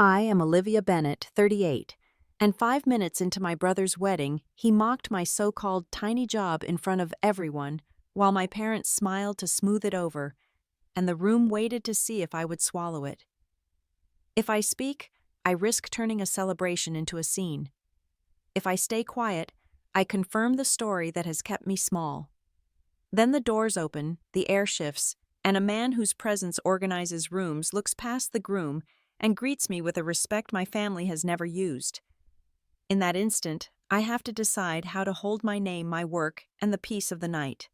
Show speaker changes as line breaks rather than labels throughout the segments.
I am Olivia Bennett, 38, and 5 minutes into my brother's wedding, he mocked my so-called tiny job in front of everyone, while my parents smiled to smooth it over, and the room waited to see if I would swallow it. If I speak, I risk turning a celebration into a scene. If I stay quiet, I confirm the story that has kept me small. Then the doors open, the air shifts, and a man whose presence organizes rooms looks past the groom and greets me with a respect my family has never used. In that instant, I have to decide how to hold my name, my work, and the peace of the night.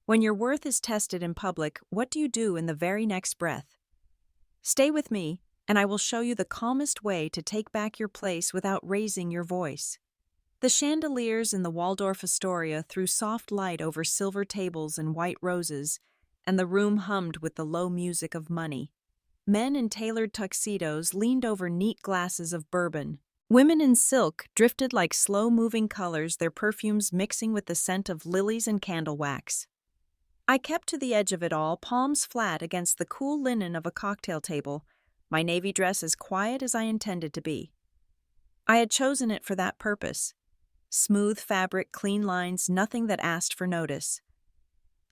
When your worth is tested in public, what do you do in the very next breath? Stay with me, and I will show you the calmest way to take back your place without raising your voice. The chandeliers in the Waldorf Astoria threw soft light over silver tables and white roses, and the room hummed with the low music of money. Men in tailored tuxedos leaned over neat glasses of bourbon. Women in silk drifted like slow-moving colors, their perfumes mixing with the scent of lilies and candle wax. I kept to the edge of it all, palms flat against the cool linen of a cocktail table, my navy dress as quiet as I intended to be. I had chosen it for that purpose. Smooth fabric, clean lines, nothing that asked for notice.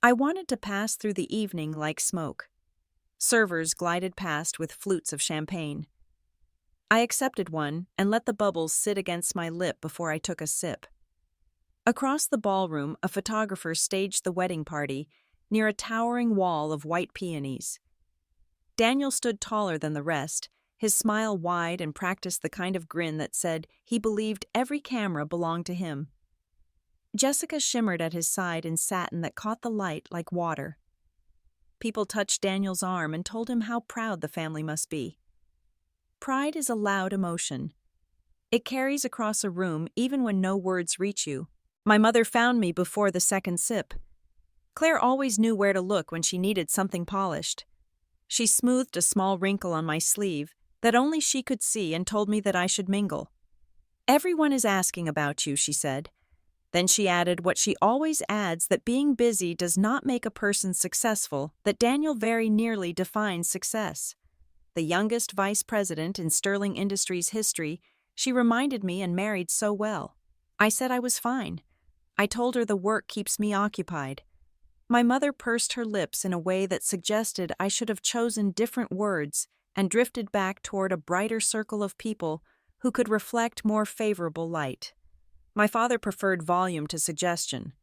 I wanted to pass through the evening like smoke. Servers glided past with flutes of champagne. I accepted one and let the bubbles sit against my lip before I took a sip. Across the ballroom, a photographer staged the wedding party near a towering wall of white peonies. Daniel stood taller than the rest, his smile wide, and practiced the kind of grin that said he believed every camera belonged to him. Jessica shimmered at his side in satin that caught the light like water. People touched Daniel's arm and told him how proud the family must be. Pride is a loud emotion. It carries across a room even when no words reach you. My mother found me before the second sip. Claire always knew where to look when she needed something polished. She smoothed a small wrinkle on my sleeve that only she could see and told me that I should mingle. "Everyone is asking about you," she said. Then she added what she always adds, that being busy does not make a person successful, that Daniel very nearly defines success. The youngest vice president in Sterling Industries history, she reminded me and married so well. I said I was fine. I told her the work keeps me occupied. My mother pursed her lips in a way that suggested I should have chosen different words and drifted back toward a brighter circle of people who could reflect more favorable light. My father preferred volume to suggestion.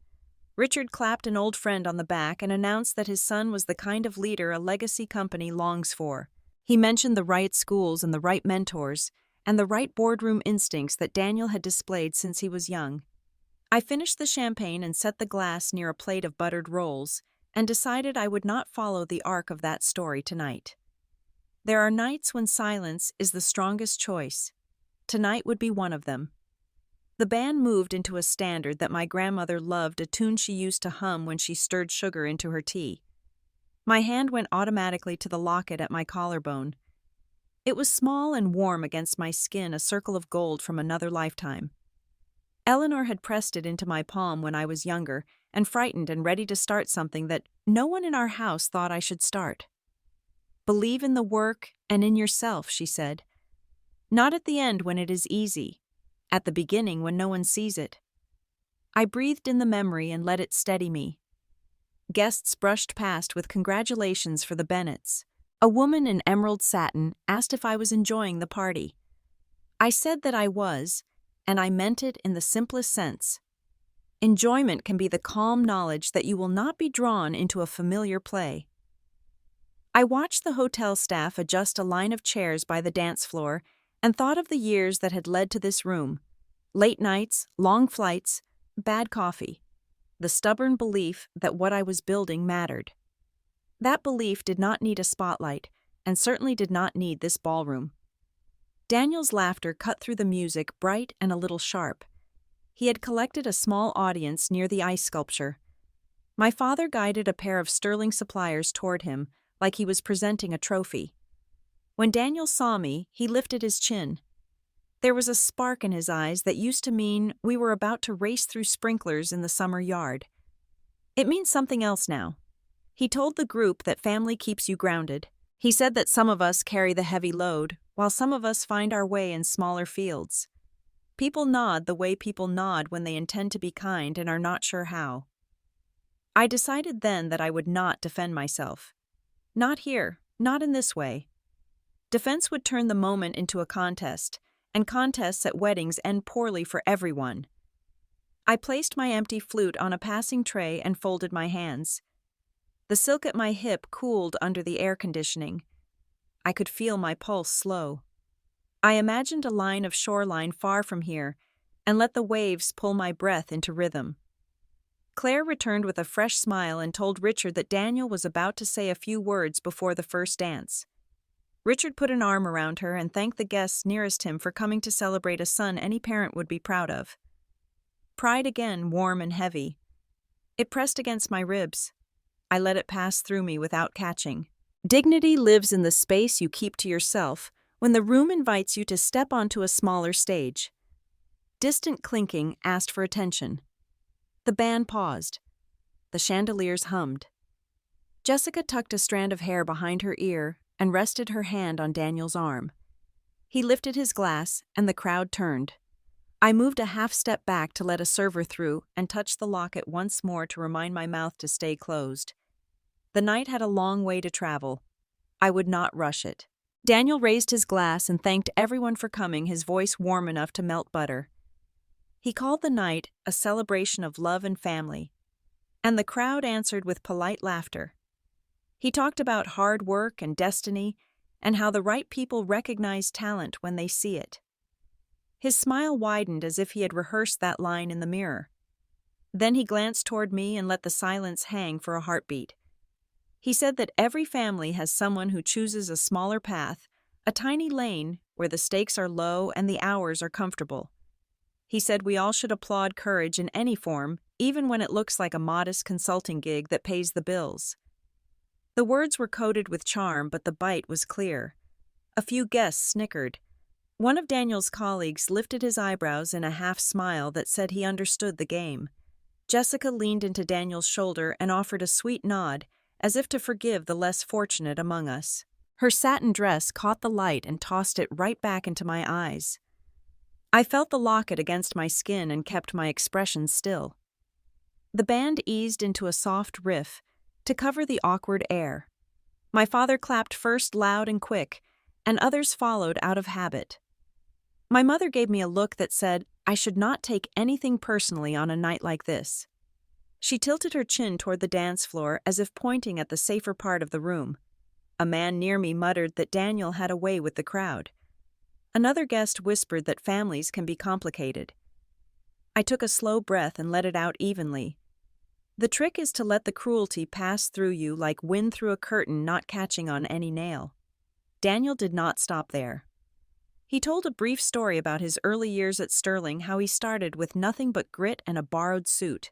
Richard clapped an old friend on the back and announced that his son was the kind of leader a legacy company longs for. He mentioned the right schools and the right mentors, and the right boardroom instincts that Daniel had displayed since he was young. I finished the champagne and set the glass near a plate of buttered rolls, and decided I would not follow the arc of that story tonight. There are nights when silence is the strongest choice. Tonight would be one of them. The band moved into a standard that my grandmother loved, a tune she used to hum when she stirred sugar into her tea. My hand went automatically to the locket at my collarbone. It was small and warm against my skin, a circle of gold from another lifetime. Eleanor had pressed it into my palm when I was younger, and frightened and ready to start something that no one in our house thought I should start. "Believe in the work and in yourself," she said. "Not at the end when it is easy. At the beginning when no one sees it." I breathed in the memory and let it steady me. Guests brushed past with congratulations for the Bennetts. A woman in emerald satin asked if I was enjoying the party. I said that I was, and I meant it in the simplest sense. Enjoyment can be the calm knowledge that you will not be drawn into a familiar play. I watched the hotel staff adjust a line of chairs by the dance floor and thought of the years that had led to this room. Late nights, long flights, bad coffee. The stubborn belief that what I was building mattered. That belief did not need a spotlight, and certainly did not need this ballroom. Daniel's laughter cut through the music, bright and a little sharp. He had collected a small audience near the ice sculpture. My father guided a pair of sterling suppliers toward him, like he was presenting a trophy. When Daniel saw me, he lifted his chin. There was a spark in his eyes that used to mean we were about to race through sprinklers in the summer yard. It means something else now. He told the group that family keeps you grounded. He said that some of us carry the heavy load, while some of us find our way in smaller fields. People nod the way people nod when they intend to be kind and are not sure how. I decided then that I would not defend myself. Not here, not in this way. Defense would turn the moment into a contest, and contests at weddings end poorly for everyone. I placed my empty flute on a passing tray and folded my hands. The silk at my hip cooled under the air conditioning. I could feel my pulse slow. I imagined a line of shoreline far from here and let the waves pull my breath into rhythm. Claire returned with a fresh smile and told Richard that Daniel was about to say a few words before the first dance. Richard put an arm around her and thanked the guests nearest him for coming to celebrate a son any parent would be proud of. Pride again, warm and heavy. It pressed against my ribs. I let it pass through me without catching. Dignity lives in the space you keep to yourself when the room invites you to step onto a smaller stage. Distant clinking asked for attention. The band paused. The chandeliers hummed. Jessica tucked a strand of hair behind her ear and rested her hand on Daniel's arm. He lifted his glass, and the crowd turned. I moved a half-step back to let a server through and touched the locket once more to remind my mouth to stay closed. The night had a long way to travel. I would not rush it. Daniel raised his glass and thanked everyone for coming, his voice warm enough to melt butter. He called the night a celebration of love and family, and the crowd answered with polite laughter. He talked about hard work and destiny and how the right people recognize talent when they see it. His smile widened as if he had rehearsed that line in the mirror. Then he glanced toward me and let the silence hang for a heartbeat. He said that every family has someone who chooses a smaller path, a tiny lane where the stakes are low and the hours are comfortable. He said we all should applaud courage in any form, even when it looks like a modest consulting gig that pays the bills. The words were coated with charm, but the bite was clear. A few guests snickered. One of Daniel's colleagues lifted his eyebrows in a half-smile that said he understood the game. Jessica leaned into Daniel's shoulder and offered a sweet nod, as if to forgive the less fortunate among us. Her satin dress caught the light and tossed it right back into my eyes. I felt the locket against my skin and kept my expression still. The band eased into a soft riff to cover the awkward air. My father clapped first loud and quick, and others followed out of habit. My mother gave me a look that said I should not take anything personally on a night like this. She tilted her chin toward the dance floor as if pointing at the safer part of the room. A man near me muttered that Daniel had a way with the crowd. Another guest whispered that families can be complicated. I took a slow breath and let it out evenly. The trick is to let the cruelty pass through you like wind through a curtain not catching on any nail. Daniel did not stop there. He told a brief story about his early years at Sterling, how he started with nothing but grit and a borrowed suit.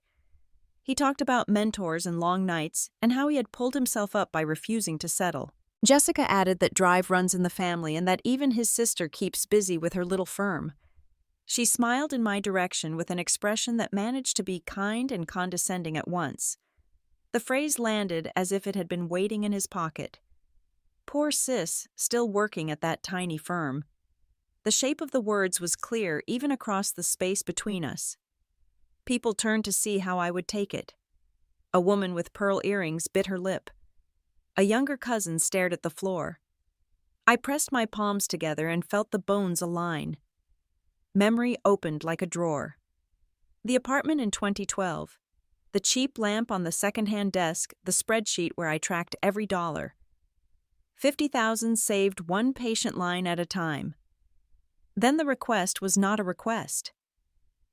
He talked about mentors and long nights and how he had pulled himself up by refusing to settle. Jessica added that drive runs in the family and that even his sister keeps busy with her little firm. She smiled in my direction with an expression that managed to be kind and condescending at once. The phrase landed as if it had been waiting in his pocket. Poor sis, still working at that tiny firm. The shape of the words was clear even across the space between us. People turned to see how I would take it. A woman with pearl earrings bit her lip. A younger cousin stared at the floor. I pressed my palms together and felt the bones align. Memory opened like a drawer. The apartment in 2012. The cheap lamp on the second-hand desk, the spreadsheet where I tracked every dollar. 50,000 saved one patient line at a time. Then the request was not a request.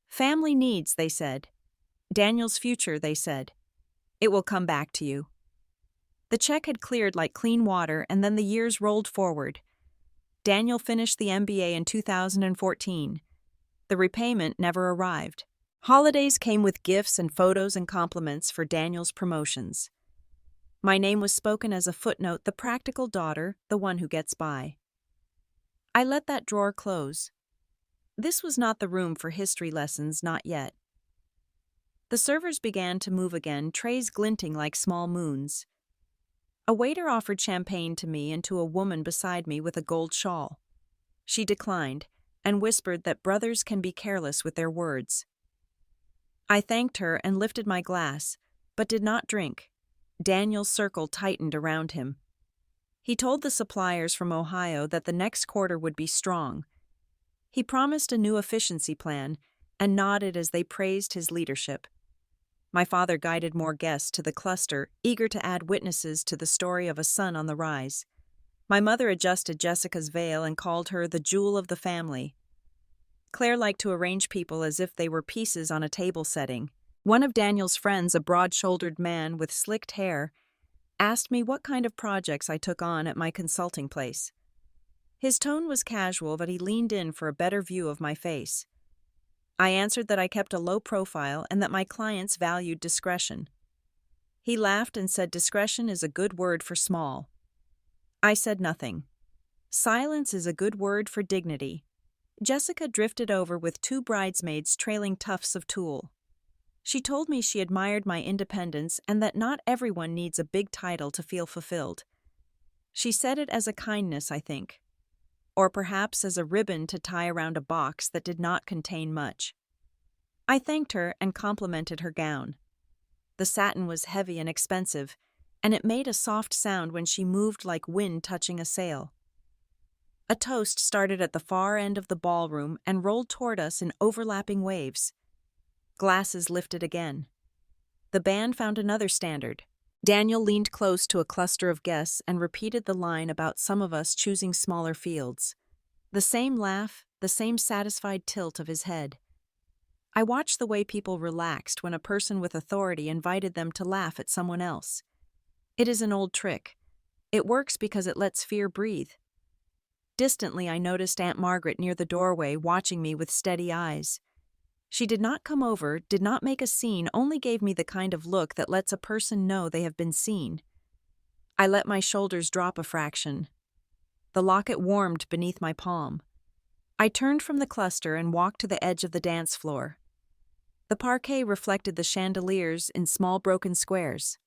Family needs, they said. Daniel's future, they said. It will come back to you. The check had cleared like clean water, and then the years rolled forward. Daniel finished the MBA in 2014. The repayment never arrived. Holidays came with gifts and photos and compliments for Daniel's promotions. My name was spoken as a footnote, the practical daughter, the one who gets by. I let that drawer close. This was not the room for history lessons, not yet. The servers began to move again, trays glinting like small moons. A waiter offered champagne to me and to a woman beside me with a gold shawl. She declined and whispered that brothers can be careless with their words. I thanked her and lifted my glass, but did not drink. Daniel's circle tightened around him. He told the suppliers from Ohio that the next quarter would be strong. He promised a new efficiency plan and nodded as they praised his leadership. My father guided more guests to the cluster, eager to add witnesses to the story of a son on the rise. My mother adjusted Jessica's veil and called her the jewel of the family. Claire liked to arrange people as if they were pieces on a table setting. One of Daniel's friends, a broad-shouldered man with slicked hair, asked me what kind of projects I took on at my consulting place. His tone was casual, but he leaned in for a better view of my face. I answered that I kept a low profile and that my clients valued discretion. He laughed and said discretion is a good word for small. I said nothing. Silence is a good word for dignity. Jessica drifted over with 2 bridesmaids trailing tufts of tulle. She told me she admired my independence and that not everyone needs a big title to feel fulfilled. She said it as a kindness, I think. Or perhaps as a ribbon to tie around a box that did not contain much. I thanked her and complimented her gown. The satin was heavy and expensive, and it made a soft sound when she moved like wind touching a sail. A toast started at the far end of the ballroom and rolled toward us in overlapping waves. Glasses lifted again. The band found another standard. Daniel leaned close to a cluster of guests and repeated the line about some of us choosing smaller fields. The same laugh, the same satisfied tilt of his head. I watched the way people relaxed when a person with authority invited them to laugh at someone else. It is an old trick. It works because it lets fear breathe. Distantly, I noticed Aunt Margaret near the doorway watching me with steady eyes. She did not come over, did not make a scene, only gave me the kind of look that lets a person know they have been seen. I let my shoulders drop a fraction. The locket warmed beneath my palm. I turned from the cluster and walked to the edge of the dance floor. The parquet reflected the chandeliers in small broken squares.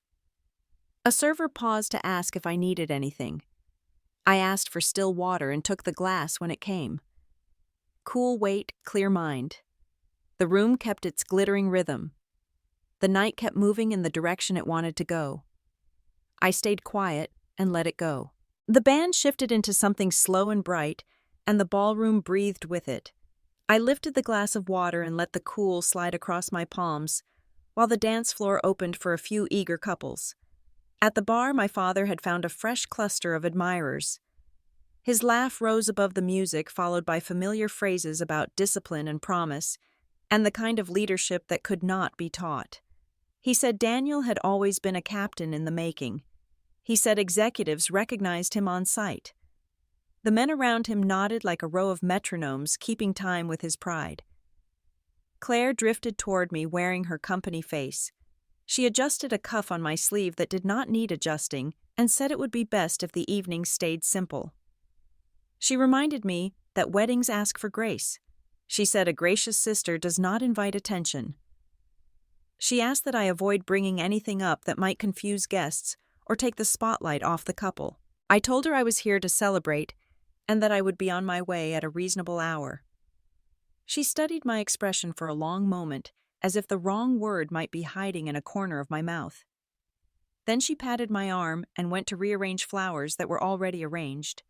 A server paused to ask if I needed anything. I asked for still water and took the glass when it came. Cool weight, clear mind. The room kept its glittering rhythm. The night kept moving in the direction it wanted to go. I stayed quiet and let it go. The band shifted into something slow and bright, and the ballroom breathed with it. I lifted the glass of water and let the cool slide across my palms, while the dance floor opened for a few eager couples. At the bar, my father had found a fresh cluster of admirers. His laugh rose above the music, followed by familiar phrases about discipline and promise, and the kind of leadership that could not be taught. He said Daniel had always been a captain in the making. He said executives recognized him on sight. The men around him nodded like a row of metronomes, keeping time with his pride. Claire drifted toward me wearing her company face. She adjusted a cuff on my sleeve that did not need adjusting and said it would be best if the evening stayed simple. She reminded me that weddings ask for grace. She said a gracious sister does not invite attention. She asked that I avoid bringing anything up that might confuse guests or take the spotlight off the couple. I told her I was here to celebrate and that I would be on my way at a reasonable hour. She studied my expression for a long moment, as if the wrong word might be hiding in a corner of my mouth. Then she patted my arm and went to rearrange flowers that were already arranged.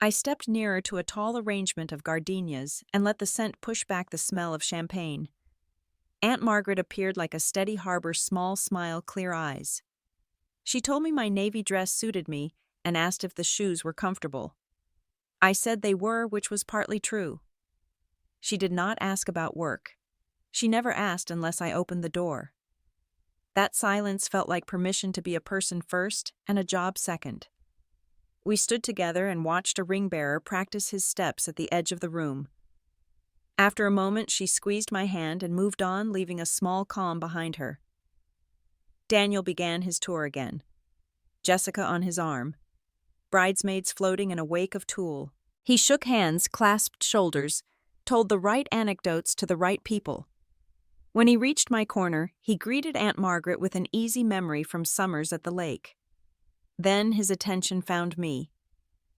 I stepped nearer to a tall arrangement of gardenias and let the scent push back the smell of champagne. Aunt Margaret appeared like a steady harbor, small smile, clear eyes. She told me my navy dress suited me and asked if the shoes were comfortable. I said they were, which was partly true. She did not ask about work. She never asked unless I opened the door. That silence felt like permission to be a person first and a job second. We stood together and watched a ring bearer practice his steps at the edge of the room. After a moment, she squeezed my hand and moved on, leaving a small calm behind her. Daniel began his tour again. Jessica on his arm. Bridesmaids floating in a wake of tulle. He shook hands, clasped shoulders, told the right anecdotes to the right people. When he reached my corner, he greeted Aunt Margaret with an easy memory from summers at the lake. Then his attention found me.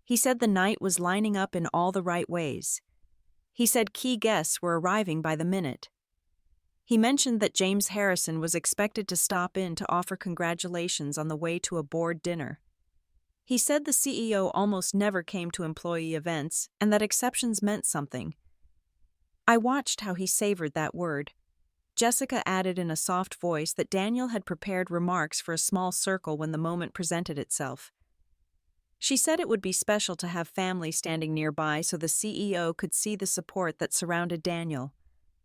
He said the night was lining up in all the right ways. He said key guests were arriving by the minute. He mentioned that James Harrison was expected to stop in to offer congratulations on the way to a board dinner. He said the CEO almost never came to employee events and that exceptions meant something. I watched how he savored that word. Jessica added in a soft voice that Daniel had prepared remarks for a small circle when the moment presented itself. She said it would be special to have family standing nearby so the CEO could see the support that surrounded Daniel.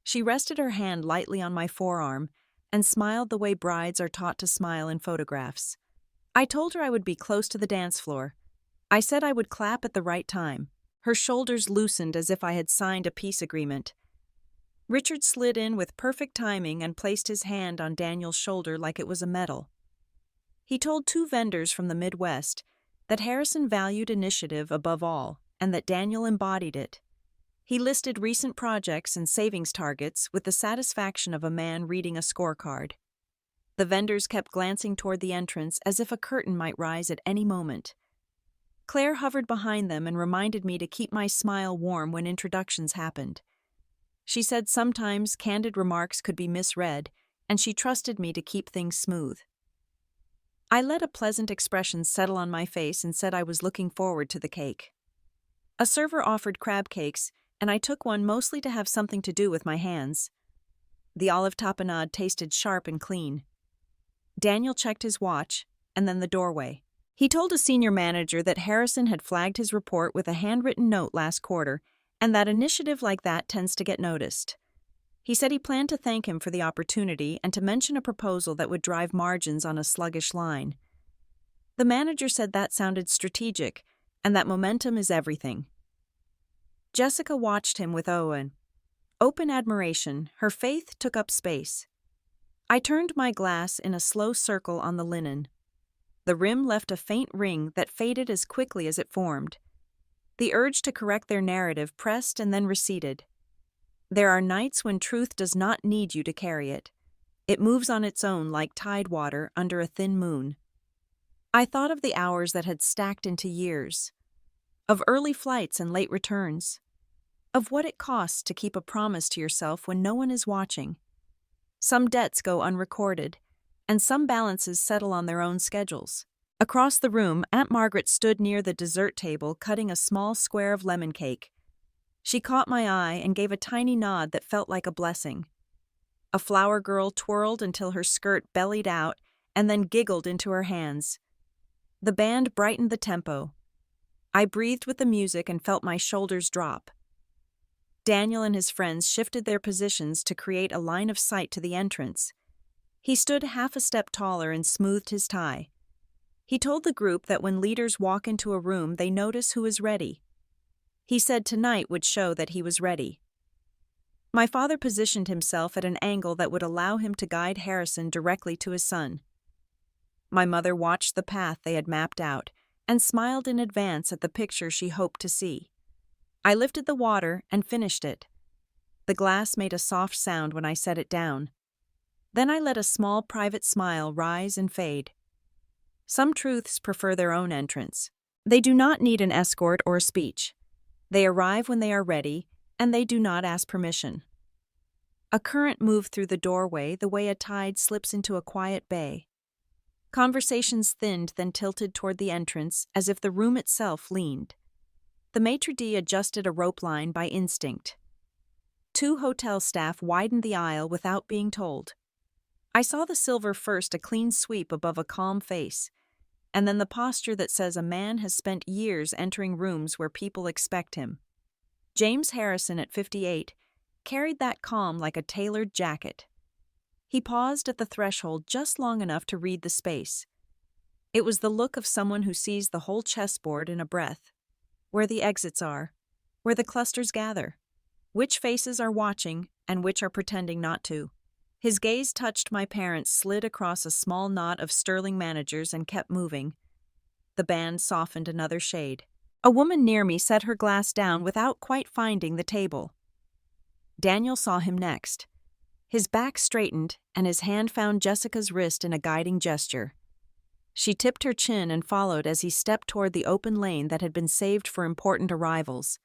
She rested her hand lightly on my forearm and smiled the way brides are taught to smile in photographs. I told her I would be close to the dance floor. I said I would clap at the right time. Her shoulders loosened as if I had signed a peace agreement. Richard slid in with perfect timing and placed his hand on Daniel's shoulder like it was a medal. He told 2 vendors from the Midwest that Harrison valued initiative above all and that Daniel embodied it. He listed recent projects and savings targets with the satisfaction of a man reading a scorecard. The vendors kept glancing toward the entrance as if a curtain might rise at any moment. Claire hovered behind them and reminded me to keep my smile warm when introductions happened. She said sometimes candid remarks could be misread, and she trusted me to keep things smooth. I let a pleasant expression settle on my face and said I was looking forward to the cake. A server offered crab cakes, and I took one mostly to have something to do with my hands. The olive tapenade tasted sharp and clean. Daniel checked his watch, and then the doorway. He told a senior manager that Harrison had flagged his report with a handwritten note last quarter, and that initiative like that tends to get noticed. He said he planned to thank him for the opportunity and to mention a proposal that would drive margins on a sluggish line. The manager said that sounded strategic, and that momentum is everything. Jessica watched him with open admiration. Her faith took up space. I turned my glass in a slow circle on the linen. The rim left a faint ring that faded as quickly as it formed. The urge to correct their narrative pressed and then receded. There are nights when truth does not need you to carry it. It moves on its own like tide water under a thin moon. I thought of the hours that had stacked into years, of early flights and late returns, of what it costs to keep a promise to yourself when no one is watching. Some debts go unrecorded, and some balances settle on their own schedules. Across the room, Aunt Margaret stood near the dessert table cutting a small square of lemon cake. She caught my eye and gave a tiny nod that felt like a blessing. A flower girl twirled until her skirt bellied out and then giggled into her hands. The band brightened the tempo. I breathed with the music and felt my shoulders drop. Daniel and his friends shifted their positions to create a line of sight to the entrance. He stood half a step taller and smoothed his tie. He told the group that when leaders walk into a room, they notice who is ready. He said tonight would show that he was ready. My father positioned himself at an angle that would allow him to guide Harrison directly to his son. My mother watched the path they had mapped out and smiled in advance at the picture she hoped to see. I lifted the water and finished it. The glass made a soft sound when I set it down. Then I let a small private smile rise and fade. Some truths prefer their own entrance. They do not need an escort or a speech. They arrive when they are ready, and they do not ask permission. A current moved through the doorway the way a tide slips into a quiet bay. Conversations thinned, then tilted toward the entrance, as if the room itself leaned. The maitre d' adjusted a rope line by instinct. 2 hotel staff widened the aisle without being told. I saw the silver first, a clean sweep above a calm face, and then the posture that says a man has spent years entering rooms where people expect him. James Harrison, at 58, carried that calm like a tailored jacket. He paused at the threshold just long enough to read the space. It was the look of someone who sees the whole chessboard in a breath. Where the exits are, where the clusters gather, which faces are watching and which are pretending not to. His gaze touched my parents, slid across a small knot of sterling managers and kept moving. The band softened another shade. A woman near me set her glass down without quite finding the table. Daniel saw him next. His back straightened, and his hand found Jessica's wrist in a guiding gesture. She tipped her chin and followed as he stepped toward the open lane that had been saved for important arrivals.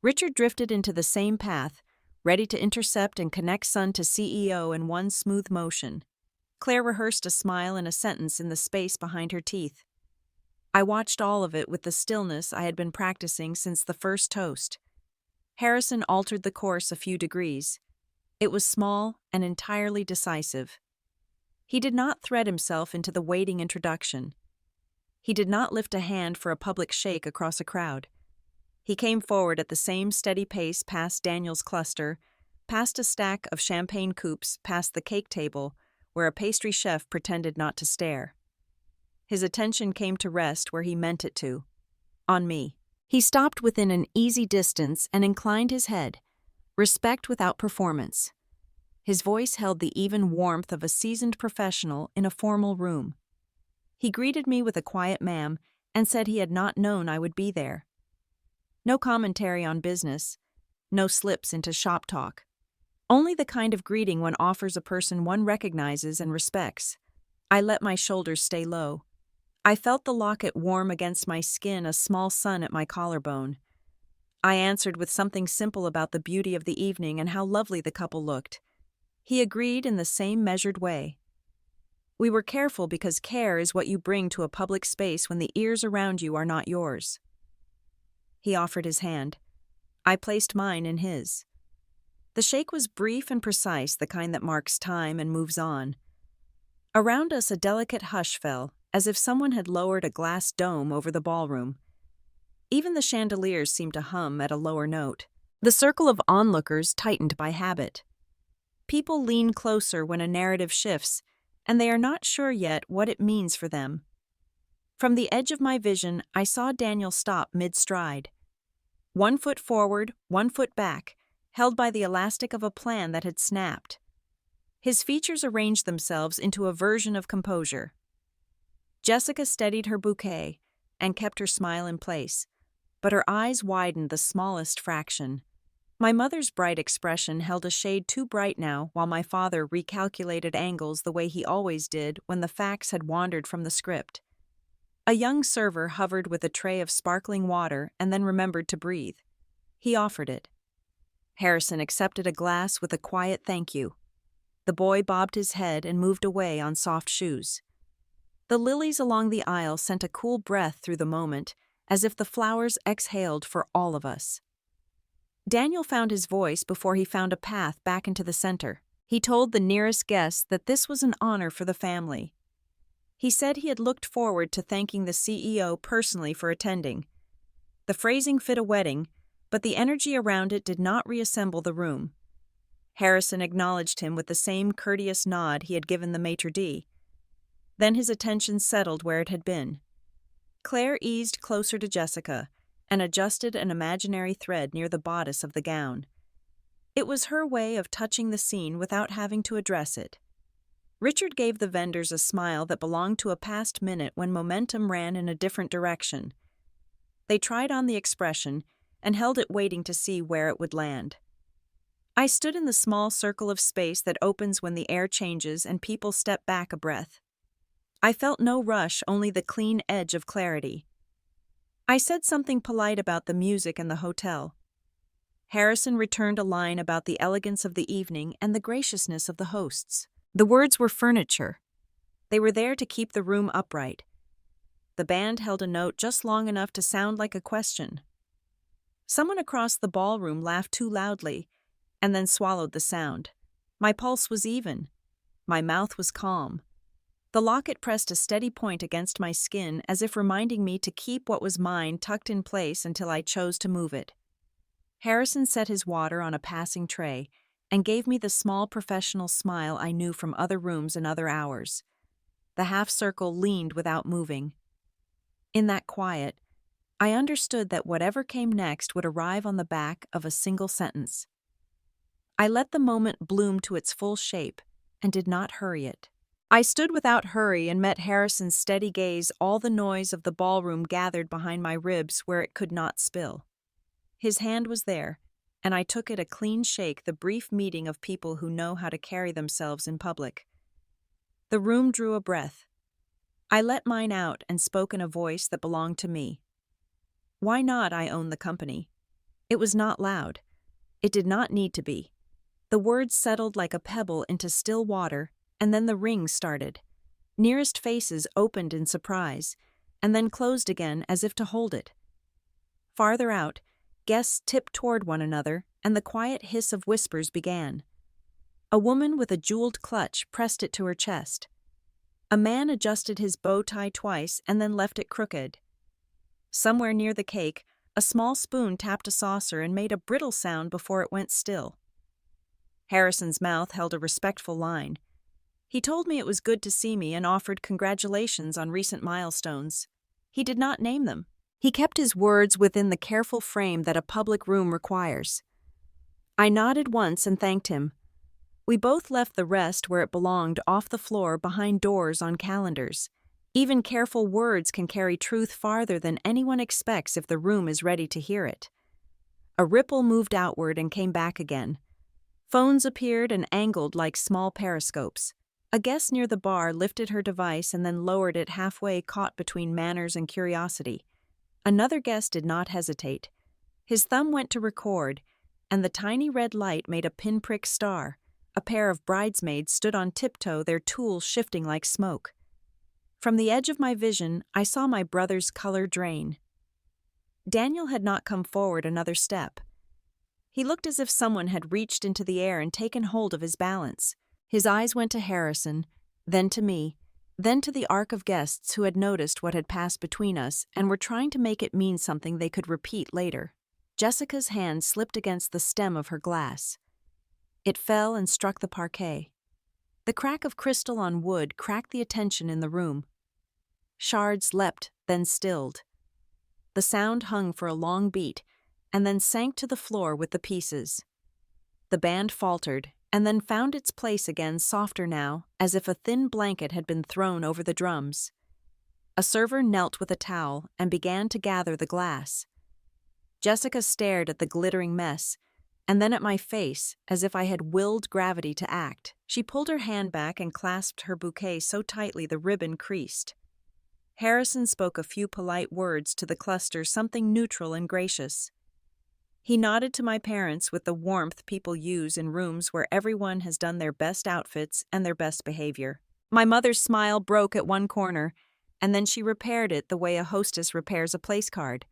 Richard drifted into the same path, ready to intercept and connect son to CEO in one smooth motion. Claire rehearsed a smile and a sentence in the space behind her teeth. I watched all of it with the stillness I had been practicing since the first toast. Harrison altered the course a few degrees. It was small and entirely decisive. He did not thread himself into the waiting introduction. He did not lift a hand for a public shake across a crowd. He came forward at the same steady pace past Daniel's cluster, past a stack of champagne coupes, past the cake table, where a pastry chef pretended not to stare. His attention came to rest where he meant it to, on me. He stopped within an easy distance and inclined his head, respect without performance. His voice held the even warmth of a seasoned professional in a formal room. He greeted me with a quiet ma'am and said he had not known I would be there. No commentary on business, no slips into shop talk. Only the kind of greeting one offers a person one recognizes and respects. I let my shoulders stay low. I felt the locket warm against my skin, a small sun at my collarbone. I answered with something simple about the beauty of the evening and how lovely the couple looked. He agreed in the same measured way. We were careful because care is what you bring to a public space when the ears around you are not yours. He offered his hand. I placed mine in his. The shake was brief and precise, the kind that marks time and moves on. Around us a delicate hush fell, as if someone had lowered a glass dome over the ballroom. Even the chandeliers seemed to hum at a lower note. The circle of onlookers tightened by habit. People lean closer when a narrative shifts, and they are not sure yet what it means for them. From the edge of my vision, I saw Daniel stop mid-stride. 1 foot forward, 1 foot back, held by the elastic of a plan that had snapped. His features arranged themselves into a version of composure. Jessica steadied her bouquet and kept her smile in place, but her eyes widened the smallest fraction. My mother's bright expression held a shade too bright now, while my father recalculated angles the way he always did when the facts had wandered from the script. A young server hovered with a tray of sparkling water and then remembered to breathe. He offered it. Harrison accepted a glass with a quiet thank you. The boy bobbed his head and moved away on soft shoes. The lilies along the aisle sent a cool breath through the moment, as if the flowers exhaled for all of us. Daniel found his voice before he found a path back into the center. He told the nearest guests that this was an honor for the family. He said he had looked forward to thanking the CEO personally for attending. The phrasing fit a wedding, but the energy around it did not reassemble the room. Harrison acknowledged him with the same courteous nod he had given the maitre d'. Then his attention settled where it had been. Claire eased closer to Jessica and adjusted an imaginary thread near the bodice of the gown. It was her way of touching the scene without having to address it. Richard gave the vendors a smile that belonged to a past minute when momentum ran in a different direction. They tried on the expression and held it waiting to see where it would land. I stood in the small circle of space that opens when the air changes and people step back a breath. I felt no rush, only the clean edge of clarity. I said something polite about the music and the hotel. Harrison returned a line about the elegance of the evening and the graciousness of the hosts. The words were furniture. They were there to keep the room upright. The band held a note just long enough to sound like a question. Someone across the ballroom laughed too loudly, and then swallowed the sound. My pulse was even. My mouth was calm. The locket pressed a steady point against my skin, as if reminding me to keep what was mine tucked in place until I chose to move it. Harrison set his water on a passing tray and gave me the small professional smile I knew from other rooms and other hours. The half-circle leaned without moving. In that quiet, I understood that whatever came next would arrive on the back of a single sentence. I let the moment bloom to its full shape and did not hurry it. I stood without hurry and met Harrison's steady gaze, all the noise of the ballroom gathered behind my ribs where it could not spill. His hand was there, and I took it a clean shake, the brief meeting of people who know how to carry themselves in public. The room drew a breath. I let mine out and spoke in a voice that belonged to me. Why not I own the company? It was not loud. It did not need to be. The words settled like a pebble into still water, and then the ring started. Nearest faces opened in surprise, and then closed again as if to hold it. Farther out, guests tipped toward one another, and the quiet hiss of whispers began. A woman with a jeweled clutch pressed it to her chest. A man adjusted his bow tie twice and then left it crooked. Somewhere near the cake, a small spoon tapped a saucer and made a brittle sound before it went still. Harrison's mouth held a respectful line. He told me it was good to see me and offered congratulations on recent milestones. He did not name them. He kept his words within the careful frame that a public room requires. I nodded once and thanked him. We both left the rest where it belonged, off the floor behind doors on calendars. Even careful words can carry truth farther than anyone expects if the room is ready to hear it. A ripple moved outward and came back again. Phones appeared and angled like small periscopes. A guest near the bar lifted her device and then lowered it halfway, caught between manners and curiosity. Another guest did not hesitate. His thumb went to record, and the tiny red light made a pinprick star. A pair of bridesmaids stood on tiptoe, their tools shifting like smoke. From the edge of my vision, I saw my brother's color drain. Daniel had not come forward another step. He looked as if someone had reached into the air and taken hold of his balance. His eyes went to Harrison, then to me, then to the arc of guests who had noticed what had passed between us and were trying to make it mean something they could repeat later. Jessica's hand slipped against the stem of her glass. It fell and struck the parquet. The crack of crystal on wood cracked the attention in the room. Shards leapt, then stilled. The sound hung for a long beat, and then sank to the floor with the pieces. The band faltered, and then found its place again, softer now, as if a thin blanket had been thrown over the drums. A server knelt with a towel and began to gather the glass. Jessica stared at the glittering mess, and then at my face, as if I had willed gravity to act. She pulled her hand back and clasped her bouquet so tightly the ribbon creased. Harrison spoke a few polite words to the cluster, something neutral and gracious. He nodded to my parents with the warmth people use in rooms where everyone has done their best outfits and their best behavior. My mother's smile broke at one corner, and then she repaired it the way a hostess repairs a place card.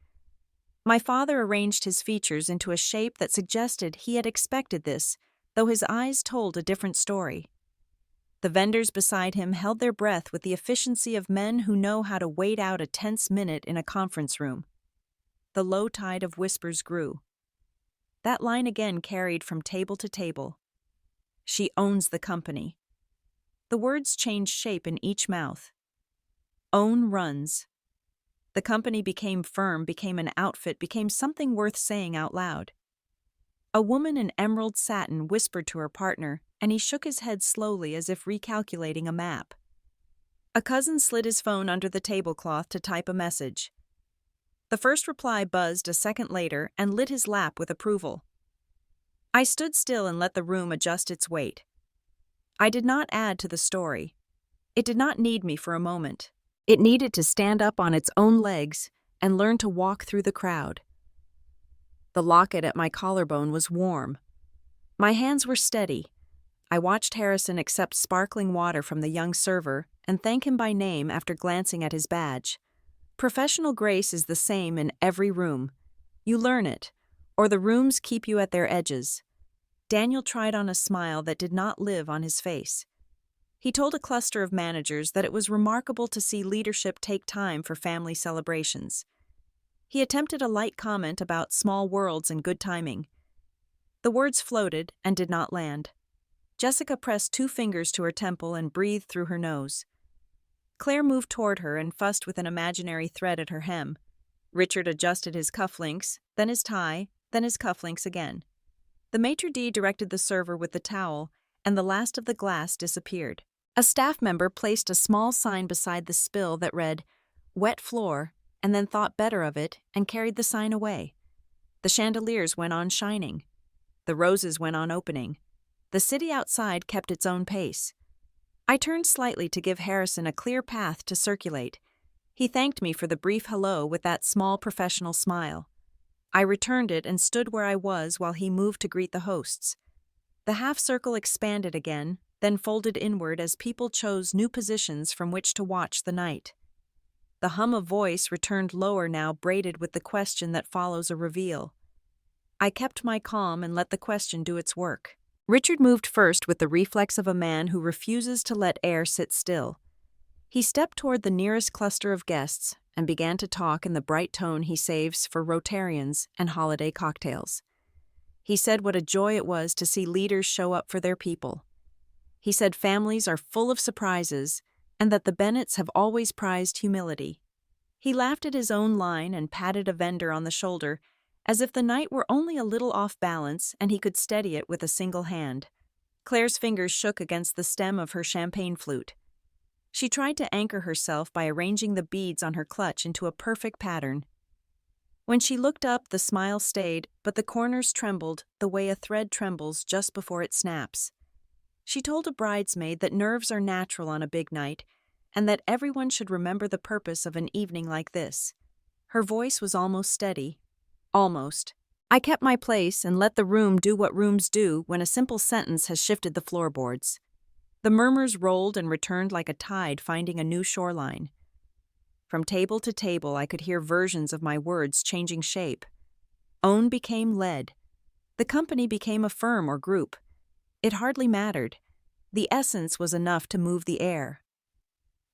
My father arranged his features into a shape that suggested he had expected this, though his eyes told a different story. The vendors beside him held their breath with the efficiency of men who know how to wait out a tense minute in a conference room. The low tide of whispers grew. That line again carried from table to table. She owns the company. The words changed shape in each mouth. Own runs. The company became firm, became an outfit, became something worth saying out loud. A woman in emerald satin whispered to her partner, and he shook his head slowly as if recalculating a map. A cousin slid his phone under the tablecloth to type a message. The first reply buzzed a second later and lit his lap with approval. I stood still and let the room adjust its weight. I did not add to the story. It did not need me for a moment. It needed to stand up on its own legs and learn to walk through the crowd. The locket at my collarbone was warm. My hands were steady. I watched Harrison accept sparkling water from the young server and thank him by name after glancing at his badge. Professional grace is the same in every room. You learn it, or the rooms keep you at their edges. Daniel tried on a smile that did not live on his face. He told a cluster of managers that it was remarkable to see leadership take time for family celebrations. He attempted a light comment about small worlds and good timing. The words floated and did not land. Jessica pressed 2 fingers to her temple and breathed through her nose. Claire moved toward her and fussed with an imaginary thread at her hem. Richard adjusted his cufflinks, then his tie, then his cufflinks again. The maitre d' directed the server with the towel, and the last of the glass disappeared. A staff member placed a small sign beside the spill that read, "Wet floor," and then thought better of it and carried the sign away. The chandeliers went on shining. The roses went on opening. The city outside kept its own pace. I turned slightly to give Harrison a clear path to circulate. He thanked me for the brief hello with that small professional smile. I returned it and stood where I was while he moved to greet the hosts. The half-circle expanded again, then folded inward as people chose new positions from which to watch the night. The hum of voice returned lower now, braided with the question that follows a reveal. I kept my calm and let the question do its work. Richard moved first with the reflex of a man who refuses to let air sit still. He stepped toward the nearest cluster of guests and began to talk in the bright tone he saves for Rotarians and holiday cocktails. He said what a joy it was to see leaders show up for their people. He said families are full of surprises and that the Bennetts have always prized humility. He laughed at his own line and patted a vendor on the shoulder, as if the night were only a little off balance and he could steady it with a single hand. Claire's fingers shook against the stem of her champagne flute. She tried to anchor herself by arranging the beads on her clutch into a perfect pattern. When she looked up, the smile stayed, but the corners trembled the way a thread trembles just before it snaps. She told a bridesmaid that nerves are natural on a big night, and that everyone should remember the purpose of an evening like this. Her voice was almost steady. Almost. I kept my place and let the room do what rooms do when a simple sentence has shifted the floorboards. The murmurs rolled and returned like a tide finding a new shoreline. From table to table I could hear versions of my words changing shape. Own became led. The company became a firm or group. It hardly mattered. The essence was enough to move the air.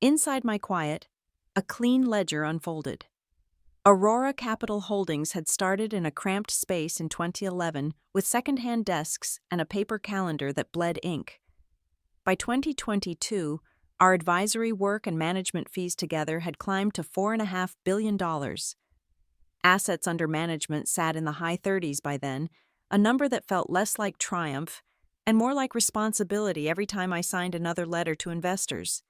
Inside my quiet, a clean ledger unfolded. Aurora Capital Holdings had started in a cramped space in 2011 with second-hand desks and a paper calendar that bled ink. By 2022, our advisory work and management fees together had climbed to $4.5 billion. Assets under management sat in the high 30s by then, a number that felt less like triumph and more like responsibility every time I signed another letter to investors.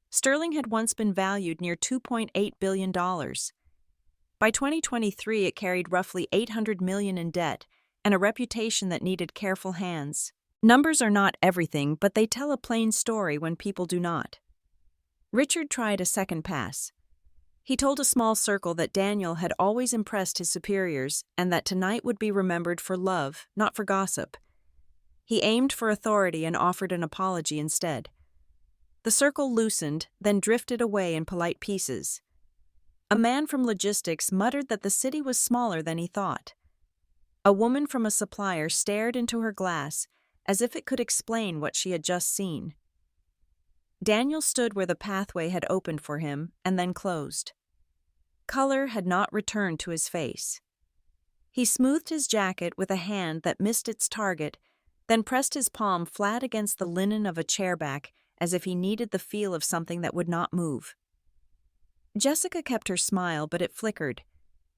Sterling had once been valued near $2.8 billion. By 2023, it carried roughly $800 million in debt and a reputation that needed careful hands. Numbers are not everything, but they tell a plain story when people do not. Richard tried a second pass. He told a small circle that Daniel had always impressed his superiors and that tonight would be remembered for love, not for gossip. He aimed for authority and offered an apology instead. The circle loosened, then drifted away in polite pieces. A man from logistics muttered that the city was smaller than he thought. A woman from a supplier stared into her glass as if it could explain what she had just seen. Daniel stood where the pathway had opened for him and then closed. Color had not returned to his face. He smoothed his jacket with a hand that missed its target, then pressed his palm flat against the linen of a chairback as if he needed the feel of something that would not move. Jessica kept her smile, but it flickered.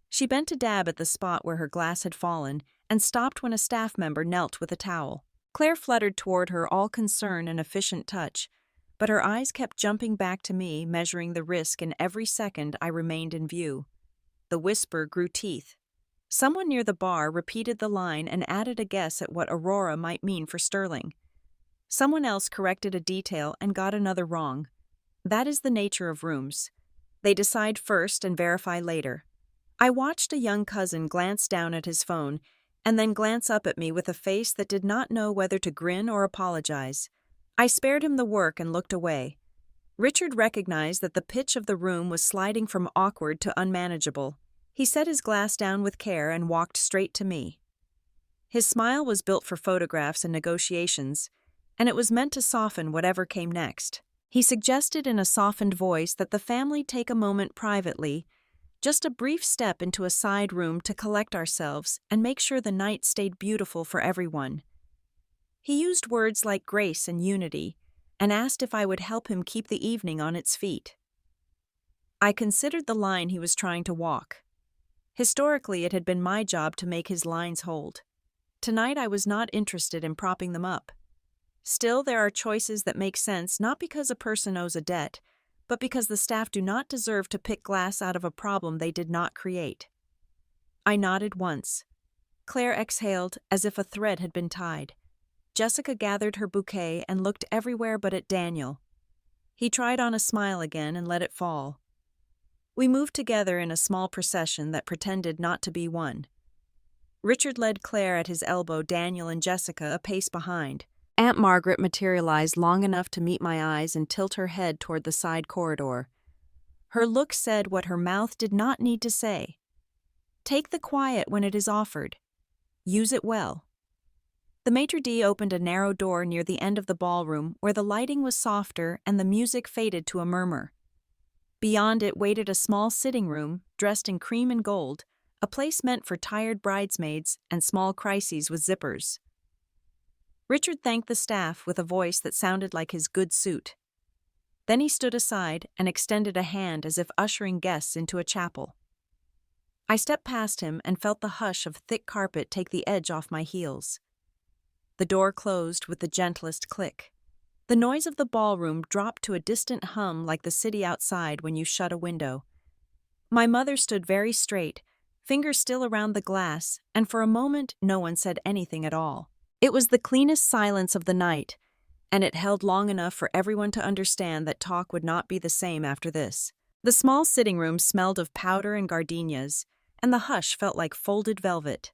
She bent to dab at the spot where her glass had fallen and stopped when a staff member knelt with a towel. Claire fluttered toward her, all concern and efficient touch, but her eyes kept jumping back to me, measuring the risk in every second I remained in view. The whisper grew teeth. Someone near the bar repeated the line and added a guess at what Aurora might mean for Sterling. Someone else corrected a detail and got another wrong. That is the nature of rooms. They decide first and verify later. I watched a young cousin glance down at his phone and then glance up at me with a face that did not know whether to grin or apologize. I spared him the work and looked away. Richard recognized that the pitch of the room was sliding from awkward to unmanageable. He set his glass down with care and walked straight to me. His smile was built for photographs and negotiations, and it was meant to soften whatever came next. He suggested in a softened voice that the family take a moment privately, just a brief step into a side room to collect ourselves and make sure the night stayed beautiful for everyone. He used words like grace and unity, and asked if I would help him keep the evening on its feet. I considered the line he was trying to walk. Historically, it had been my job to make his lines hold. Tonight, I was not interested in propping them up. Still, there are choices that make sense not because a person owes a debt, but because the staff do not deserve to pick glass out of a problem they did not create. I nodded once. Claire exhaled as if a thread had been tied. Jessica gathered her bouquet and looked everywhere but at Daniel. He tried on a smile again and let it fall. We moved together in a small procession that pretended not to be one. Richard led Claire at his elbow, Daniel and Jessica a pace behind. Aunt Margaret materialized long enough to meet my eyes and tilt her head toward the side corridor. Her look said what her mouth did not need to say. Take the quiet when it is offered. Use it well. The maitre d' opened a narrow door near the end of the ballroom where the lighting was softer and the music faded to a murmur. Beyond it waited a small sitting room, dressed in cream and gold, a place meant for tired bridesmaids and small crises with zippers. Richard thanked the staff with a voice that sounded like his good suit. Then he stood aside and extended a hand as if ushering guests into a chapel. I stepped past him and felt the hush of thick carpet take the edge off my heels. The door closed with the gentlest click. The noise of the ballroom dropped to a distant hum like the city outside when you shut a window. My mother stood very straight, fingers still around the glass, and for a moment no one said anything at all. It was the cleanest silence of the night, and it held long enough for everyone to understand that talk would not be the same after this. The small sitting room smelled of powder and gardenias, and the hush felt like folded velvet.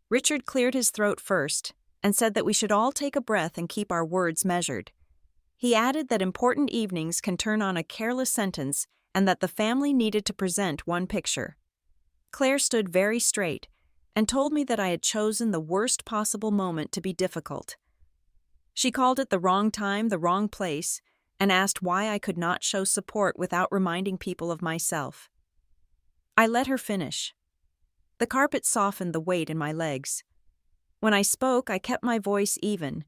Richard cleared his throat first and said that we should all take a breath and keep our words measured. He added that important evenings can turn on a careless sentence and that the family needed to present one picture. Claire stood very straight and told me that I had chosen the worst possible moment to be difficult. She called it the wrong time, the wrong place, and asked why I could not show support without reminding people of myself. I let her finish. The carpet softened the weight in my legs. When I spoke, I kept my voice even.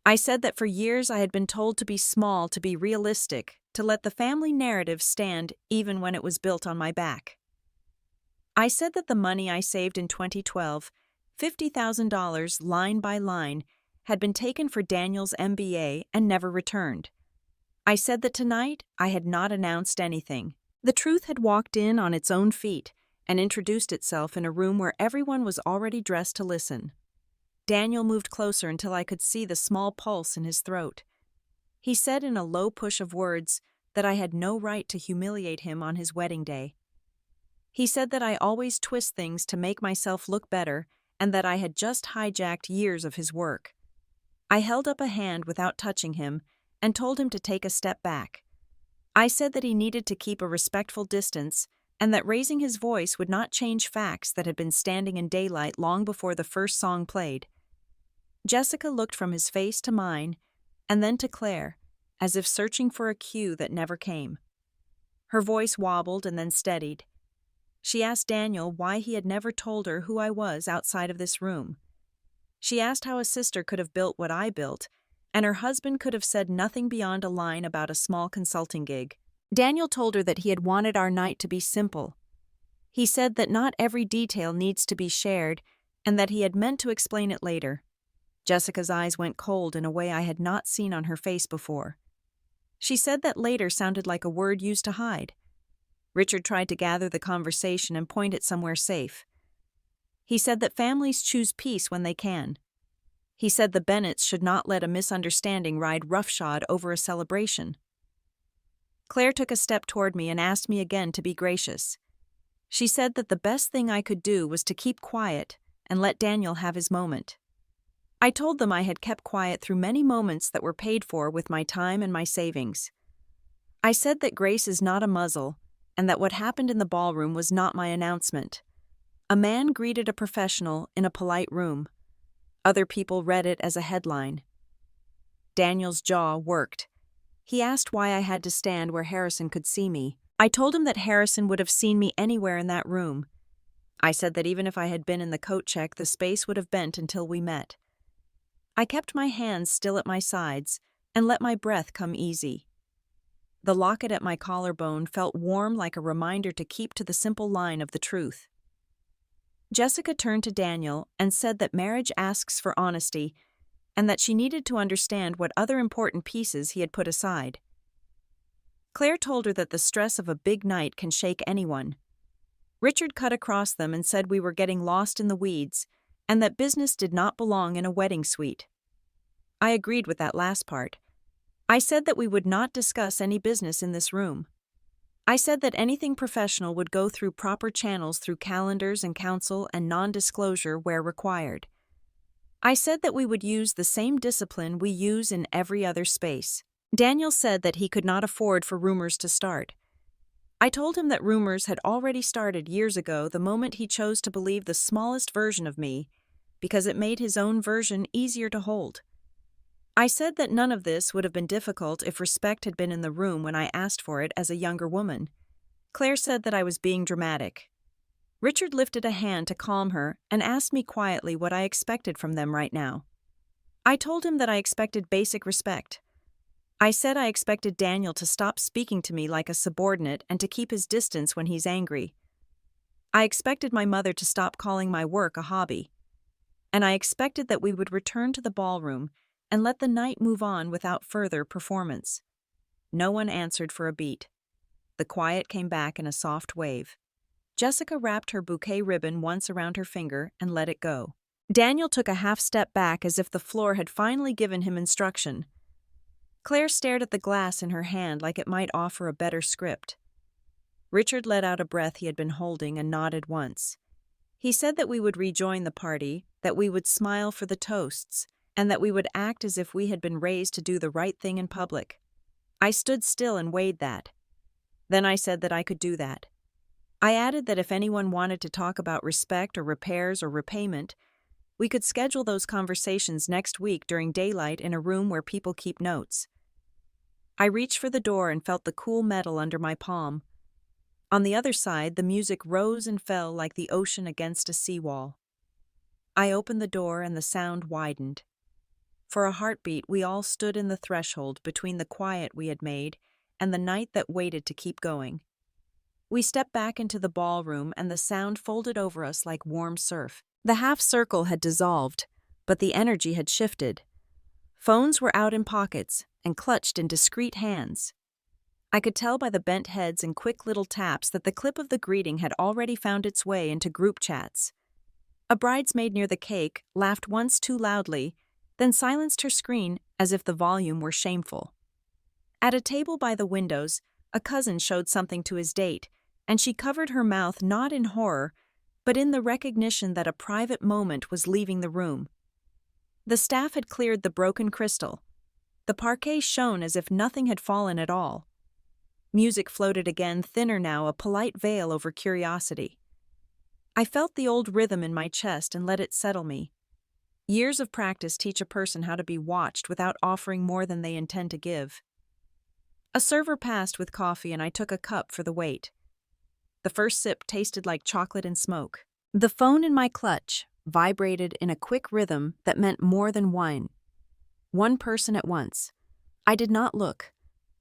I said that for years I had been told to be small, to be realistic, to let the family narrative stand even when it was built on my back. I said that the money I saved in 2012, $50,000 line by line, had been taken for Daniel's MBA and never returned. I said that tonight I had not announced anything. The truth had walked in on its own feet and introduced itself in a room where everyone was already dressed to listen. Daniel moved closer until I could see the small pulse in his throat. He said in a low push of words that I had no right to humiliate him on his wedding day. He said that I always twist things to make myself look better and that I had just hijacked years of his work. I held up a hand without touching him and told him to take a step back. I said that he needed to keep a respectful distance and that raising his voice would not change facts that had been standing in daylight long before the first song played. Jessica looked from his face to mine and then to Claire, as if searching for a cue that never came. Her voice wobbled and then steadied. She asked Daniel why he had never told her who I was outside of this room. She asked how a sister could have built what I built, and her husband could have said nothing beyond a line about a small consulting gig. Daniel told her that he had wanted our night to be simple. He said that not every detail needs to be shared, and that he had meant to explain it later. Jessica's eyes went cold in a way I had not seen on her face before. She said that later sounded like a word used to hide. Richard tried to gather the conversation and point it somewhere safe. He said that families choose peace when they can. He said the Bennetts should not let a misunderstanding ride roughshod over a celebration. Claire took a step toward me and asked me again to be gracious. She said that the best thing I could do was to keep quiet and let Daniel have his moment. I told them I had kept quiet through many moments that were paid for with my time and my savings. I said that grace is not a muzzle, and that what happened in the ballroom was not my announcement. A man greeted a professional in a polite room. Other people read it as a headline. Daniel's jaw worked. He asked why I had to stand where Harrison could see me. I told him that Harrison would have seen me anywhere in that room. I said that even if I had been in the coat check, the space would have bent until we met. I kept my hands still at my sides and let my breath come easy. The locket at my collarbone felt warm like a reminder to keep to the simple line of the truth. Jessica turned to Daniel and said that marriage asks for honesty and that she needed to understand what other important pieces he had put aside. Claire told her that the stress of a big night can shake anyone. Richard cut across them and said we were getting lost in the weeds and that business did not belong in a wedding suite. I agreed with that last part. I said that we would not discuss any business in this room. I said that anything professional would go through proper channels through calendars and counsel and non-disclosure where required. I said that we would use the same discipline we use in every other space. Daniel said that he could not afford for rumors to start. I told him that rumors had already started years ago the moment he chose to believe the smallest version of me, because it made his own version easier to hold. I said that none of this would have been difficult if respect had been in the room when I asked for it as a younger woman. Claire said that I was being dramatic. Richard lifted a hand to calm her and asked me quietly what I expected from them right now. I told him that I expected basic respect. I said I expected Daniel to stop speaking to me like a subordinate and to keep his distance when he's angry. I expected my mother to stop calling my work a hobby. And I expected that we would return to the ballroom and let the night move on without further performance. No one answered for a beat. The quiet came back in a soft wave. Jessica wrapped her bouquet ribbon once around her finger and let it go. Daniel took a half step back as if the floor had finally given him instruction. Claire stared at the glass in her hand like it might offer a better script. Richard let out a breath he had been holding and nodded once. He said that we would rejoin the party, that we would smile for the toasts, and that we would act as if we had been raised to do the right thing in public. I stood still and weighed that. Then I said that I could do that. I added that if anyone wanted to talk about respect or repairs or repayment, we could schedule those conversations next week during daylight in a room where people keep notes. I reached for the door and felt the cool metal under my palm. On the other side, the music rose and fell like the ocean against a seawall. I opened the door and the sound widened. For a heartbeat, we all stood in the threshold between the quiet we had made and the night that waited to keep going. We stepped back into the ballroom and the sound folded over us like warm surf. The half circle had dissolved, but the energy had shifted. Phones were out in pockets and clutched in discreet hands. I could tell by the bent heads and quick little taps that the clip of the greeting had already found its way into group chats. A bridesmaid near the cake laughed once too loudly, then silenced her screen as if the volume were shameful. At a table by the windows, a cousin showed something to his date, and she covered her mouth not in horror, but in the recognition that a private moment was leaving the room. The staff had cleared the broken crystal. The parquet shone as if nothing had fallen at all. Music floated again, thinner now, a polite veil over curiosity. I felt the old rhythm in my chest and let it settle me. Years of practice teach a person how to be watched without offering more than they intend to give. A server passed with coffee and I took a cup for the wait. The first sip tasted like chocolate and smoke. The phone in my clutch vibrated in a quick rhythm that meant more than wine. One person at once. I did not look.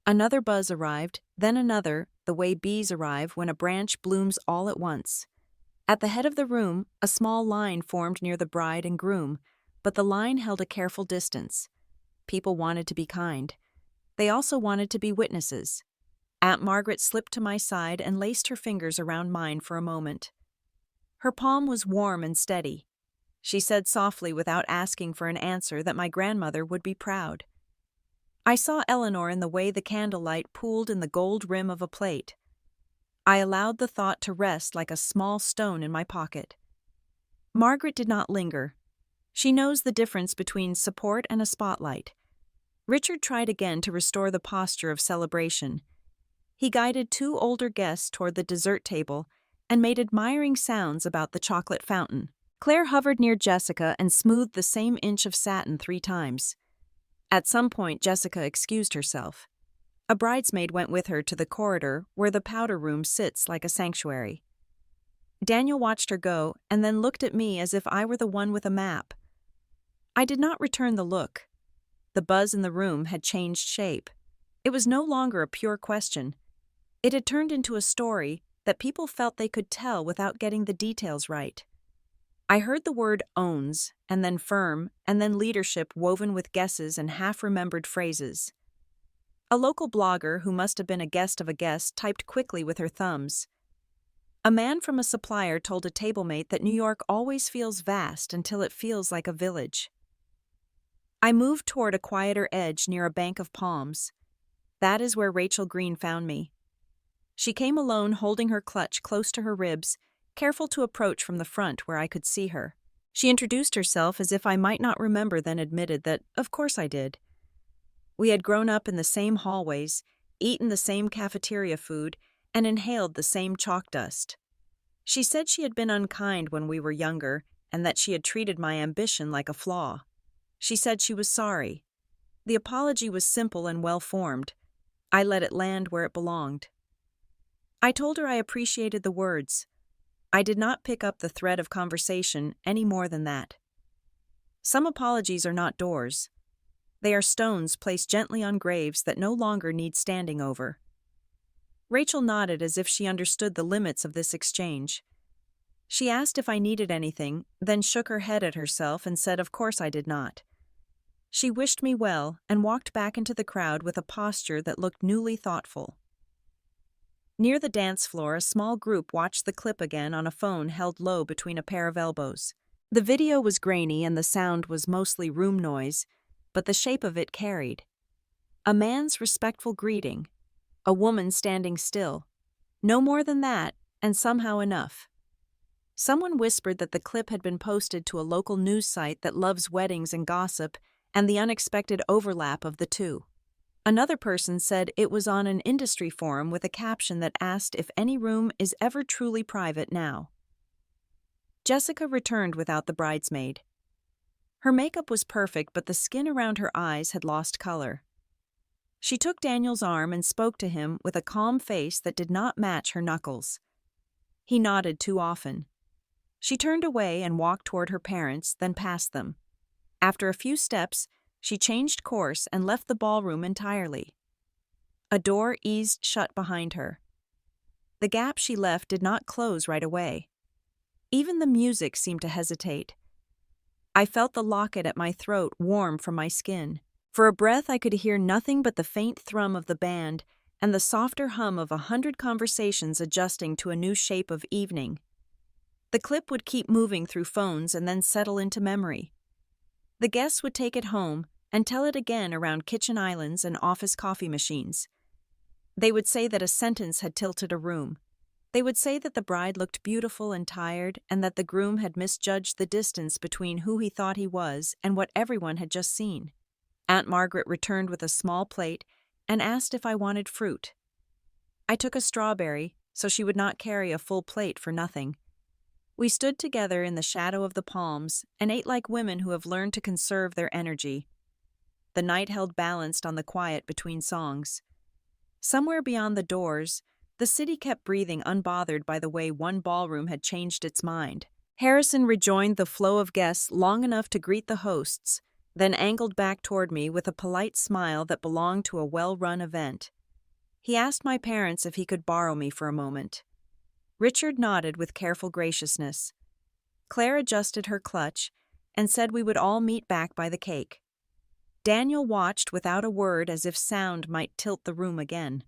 Another buzz arrived, then another, the way bees arrive when a branch blooms all at once. At the head of the room, a small line formed near the bride and groom, but the line held a careful distance. People wanted to be kind. They also wanted to be witnesses. Aunt Margaret slipped to my side and laced her fingers around mine for a moment. Her palm was warm and steady. She said softly without asking for an answer that my grandmother would be proud. I saw Eleanor in the way the candlelight pooled in the gold rim of a plate. I allowed the thought to rest like a small stone in my pocket. Margaret did not linger. She knows the difference between support and a spotlight. Richard tried again to restore the posture of celebration. He guided two older guests toward the dessert table and made admiring sounds about the chocolate fountain. Claire hovered near Jessica and smoothed the same inch of satin 3 times. At some point, Jessica excused herself. A bridesmaid went with her to the corridor where the powder room sits like a sanctuary. Daniel watched her go and then looked at me as if I were the one with a map. I did not return the look. The buzz in the room had changed shape. It was no longer a pure question. It had turned into a story that people felt they could tell without getting the details right. I heard the word owns, and then firm, and then leadership woven with guesses and half-remembered phrases. A local blogger who must have been a guest of a guest typed quickly with her thumbs. A man from a supplier told a tablemate that New York always feels vast until it feels like a village. I moved toward a quieter edge near a bank of palms. That is where Rachel Green found me. She came alone, holding her clutch close to her ribs, careful to approach from the front where I could see her. She introduced herself as if I might not remember, then admitted that, of course I did. We had grown up in the same hallways, eaten the same cafeteria food, and inhaled the same chalk dust. She said she had been unkind when we were younger and that she had treated my ambition like a flaw. She said she was sorry. The apology was simple and well-formed. I let it land where it belonged. I told her I appreciated the words. I did not pick up the thread of conversation any more than that. Some apologies are not doors. They are stones placed gently on graves that no longer need standing over. Rachel nodded as if she understood the limits of this exchange. She asked if I needed anything, then shook her head at herself and said of course I did not. She wished me well and walked back into the crowd with a posture that looked newly thoughtful. Near the dance floor, a small group watched the clip again on a phone held low between a pair of elbows. The video was grainy and the sound was mostly room noise, but the shape of it carried. A man's respectful greeting, a woman standing still. No more than that, and somehow enough. Someone whispered that the clip had been posted to a local news site that loves weddings and gossip and the unexpected overlap of the two. Another person said it was on an industry forum with a caption that asked if any room is ever truly private now. Jessica returned without the bridesmaid. Her makeup was perfect, but the skin around her eyes had lost color. She took Daniel's arm and spoke to him with a calm face that did not match her knuckles. He nodded too often. She turned away and walked toward her parents, then past them. After a few steps, she changed course and left the ballroom entirely. A door eased shut behind her. The gap she left did not close right away. Even the music seemed to hesitate. I felt the locket at my throat warm from my skin. For a breath I could hear nothing but the faint thrum of the band and the softer hum of 100 conversations adjusting to a new shape of evening. The clip would keep moving through phones and then settle into memory. The guests would take it home and tell it again around kitchen islands and office coffee machines. They would say that a sentence had tilted a room. They would say that the bride looked beautiful and tired and that the groom had misjudged the distance between who he thought he was and what everyone had just seen. Aunt Margaret returned with a small plate and asked if I wanted fruit. I took a strawberry, so she would not carry a full plate for nothing. We stood together in the shadow of the palms and ate like women who have learned to conserve their energy. The night held balanced on the quiet between songs. Somewhere beyond the doors, the city kept breathing unbothered by the way one ballroom had changed its mind. Harrison rejoined the flow of guests long enough to greet the hosts, then angled back toward me with a polite smile that belonged to a well-run event. He asked my parents if he could borrow me for a moment. Richard nodded with careful graciousness. Claire adjusted her clutch and said we would all meet back by the cake. Daniel watched without a word as if sound might tilt the room again.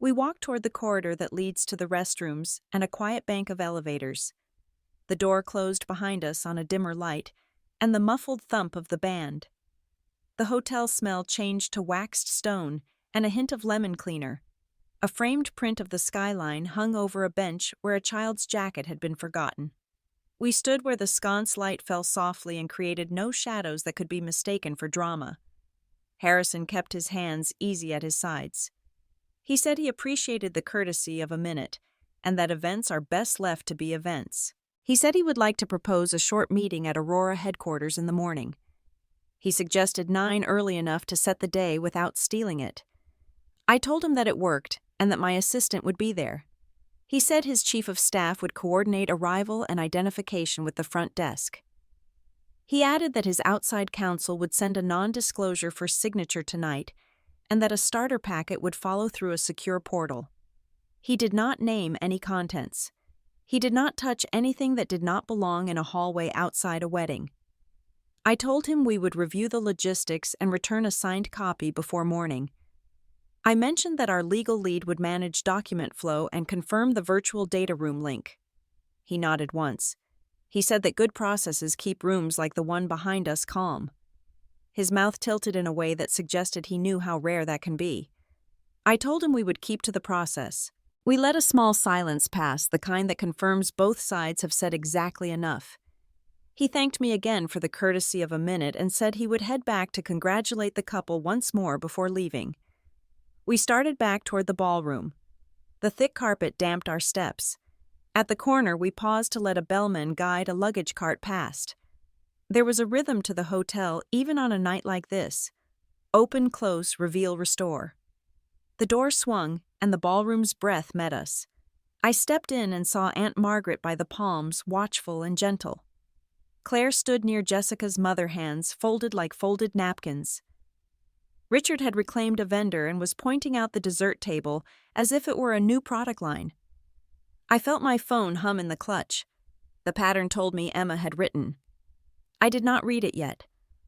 We walked toward the corridor that leads to the restrooms and a quiet bank of elevators. The door closed behind us on a dimmer light, and the muffled thump of the band. The hotel smell changed to waxed stone and a hint of lemon cleaner. A framed print of the skyline hung over a bench where a child's jacket had been forgotten. We stood where the sconce light fell softly and created no shadows that could be mistaken for drama. Harrison kept his hands easy at his sides. He said he appreciated the courtesy of a minute, and that events are best left to be events. He said he would like to propose a short meeting at Aurora headquarters in the morning. He suggested 9 early enough to set the day without stealing it. I told him that it worked and that my assistant would be there. He said his chief of staff would coordinate arrival and identification with the front desk. He added that his outside counsel would send a non-disclosure for signature tonight and that a starter packet would follow through a secure portal. He did not name any contents. He did not touch anything that did not belong in a hallway outside a wedding. I told him we would review the logistics and return a signed copy before morning. I mentioned that our legal lead would manage document flow and confirm the virtual data room link. He nodded once. He said that good processes keep rooms like the one behind us calm. his mouth tilted in a way that suggested he knew how rare that can be. I told him we would keep to the process. We let a small silence pass, the kind that confirms both sides have said exactly enough. He thanked me again for the courtesy of a minute and said he would head back to congratulate the couple once more before leaving. We started back toward the ballroom. The thick carpet damped our steps. At the corner, we paused to let a bellman guide a luggage cart past. There was a rhythm to the hotel even on a night like this. Open, close, reveal, restore. The door swung, and the ballroom's breath met us. I stepped in and saw Aunt Margaret by the palms, watchful and gentle. Claire stood near Jessica's mother, hands folded like folded napkins. Richard had reclaimed a vendor and was pointing out the dessert table as if it were a new product line. I felt my phone hum in the clutch. The pattern told me Emma had written. I did not read it yet.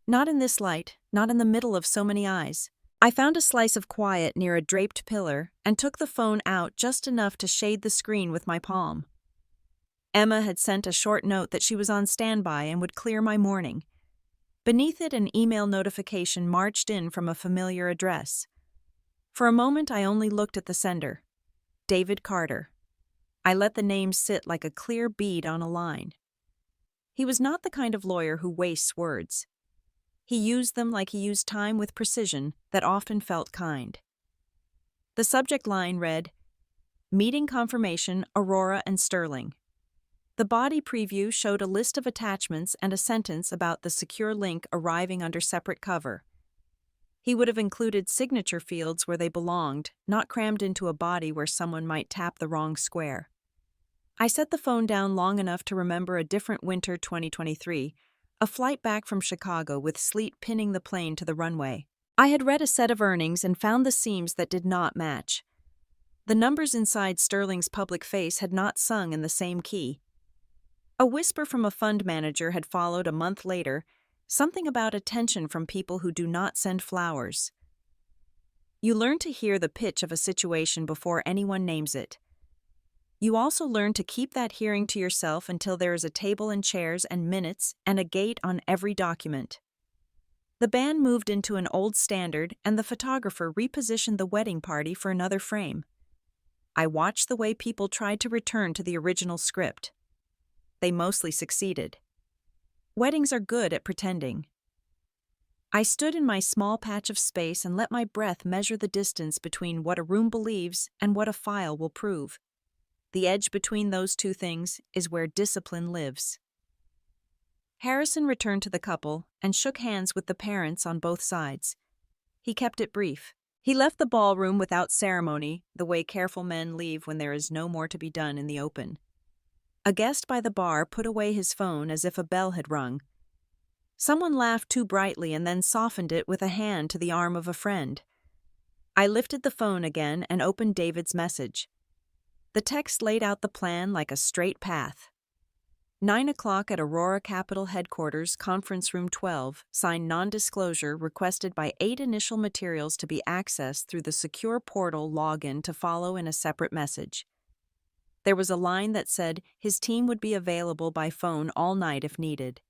Not in this light, not in the middle of so many eyes. I found a slice of quiet near a draped pillar and took the phone out just enough to shade the screen with my palm. Emma had sent a short note that she was on standby and would clear my morning. Beneath it, an email notification marched in from a familiar address. For a moment, I only looked at the sender. David Carter. I let the name sit like a clear bead on a line. He was not the kind of lawyer who wastes words. He used them like he used time with precision that often felt kind. The subject line read, Meeting confirmation, Aurora and Sterling. The body preview showed a list of attachments and a sentence about the secure link arriving under separate cover. He would have included signature fields where they belonged, not crammed into a body where someone might tap the wrong square. I set the phone down long enough to remember a different winter 2023, a flight back from Chicago with sleet pinning the plane to the runway. I had read a set of earnings and found the seams that did not match. The numbers inside Sterling's public face had not sung in the same key. A whisper from a fund manager had followed a month later, something about attention from people who do not send flowers. You learn to hear the pitch of a situation before anyone names it. You also learn to keep that hearing to yourself until there is a table and chairs and minutes and a gate on every document. The band moved into an old standard and the photographer repositioned the wedding party for another frame. I watched the way people tried to return to the original script. They mostly succeeded. Weddings are good at pretending. I stood in my small patch of space and let my breath measure the distance between what a room believes and what a file will prove. The edge between those two things is where discipline lives. Harrison returned to the couple and shook hands with the parents on both sides. He kept it brief. He left the ballroom without ceremony, the way careful men leave when there is no more to be done in the open. A guest by the bar put away his phone as if a bell had rung. Someone laughed too brightly and then softened it with a hand to the arm of a friend. I lifted the phone again and opened David's message. The text laid out the plan like a straight path. 9 o'clock at Aurora Capital Headquarters, Conference Room 12, signed non-disclosure requested by 8 initial materials to be accessed through the secure portal login to follow in a separate message. There was a line that said his team would be available by phone all night if needed.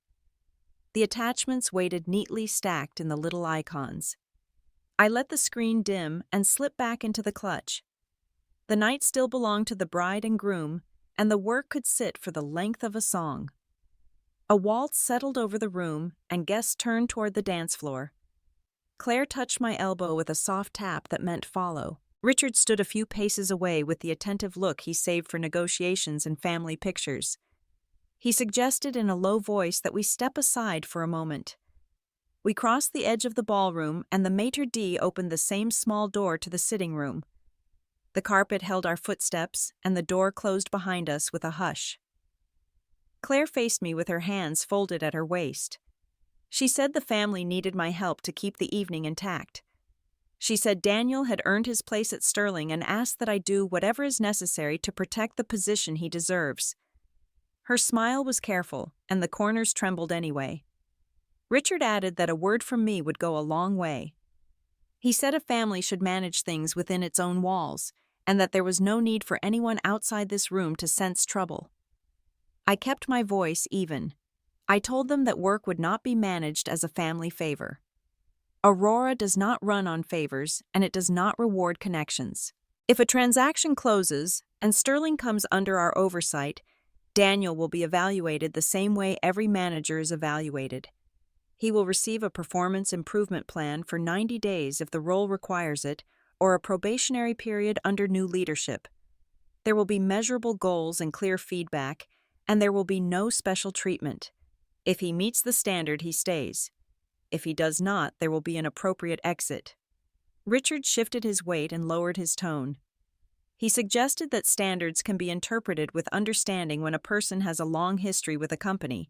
The attachments waited neatly stacked in the little icons. I let the screen dim and slipped back into the clutch. The night still belonged to the bride and groom, and the work could sit for the length of a song. A waltz settled over the room, and guests turned toward the dance floor. Claire touched my elbow with a soft tap that meant follow. Richard stood a few paces away with the attentive look he saved for negotiations and family pictures. He suggested in a low voice that we step aside for a moment. We crossed the edge of the ballroom, and the maitre d' opened the same small door to the sitting room. The carpet held our footsteps, and the door closed behind us with a hush. Claire faced me with her hands folded at her waist. She said the family needed my help to keep the evening intact. She said Daniel had earned his place at Sterling and asked that I do whatever is necessary to protect the position he deserves. Her smile was careful, and the corners trembled anyway. Richard added that a word from me would go a long way. He said a family should manage things within its own walls, and that there was no need for anyone outside this room to sense trouble. I kept my voice even. I told them that work would not be managed as a family favor. Aurora does not run on favors, and it does not reward connections. If a transaction closes and Sterling comes under our oversight, Daniel will be evaluated the same way every manager is evaluated. He will receive a performance improvement plan for 90 days if the role requires it, or a probationary period under new leadership. There will be measurable goals and clear feedback, and there will be no special treatment. If he meets the standard, he stays. If he does not, there will be an appropriate exit. Richard shifted his weight and lowered his tone. He suggested that standards can be interpreted with understanding when a person has a long history with a company.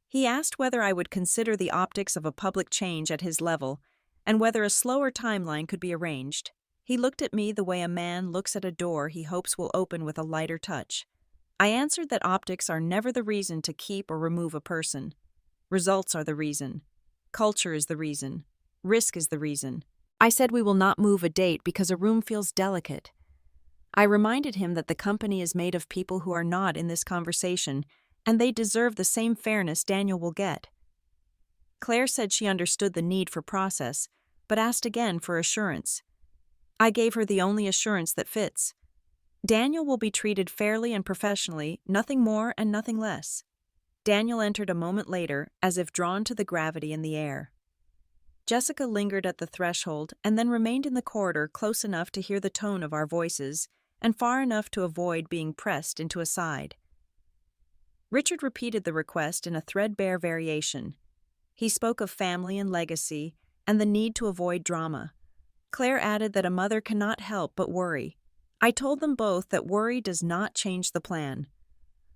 He asked whether I would consider the optics of a public change at his level, and whether a slower timeline could be arranged. He looked at me the way a man looks at a door he hopes will open with a lighter touch. I answered that optics are never the reason to keep or remove a person. Results are the reason. Culture is the reason. Risk is the reason. I said we will not move a date because a room feels delicate. I reminded him that the company is made of people who are not in this conversation, and they deserve the same fairness Daniel will get. Claire said she understood the need for process, but asked again for assurance. I gave her the only assurance that fits. Daniel will be treated fairly and professionally, nothing more and nothing less. Daniel entered a moment later, as if drawn to the gravity in the air. Jessica lingered at the threshold and then remained in the corridor close enough to hear the tone of our voices and far enough to avoid being pressed into a side. Richard repeated the request in a threadbare variation. He spoke of family and legacy and the need to avoid drama. Claire added that a mother cannot help but worry. I told them both that worry does not change the plan.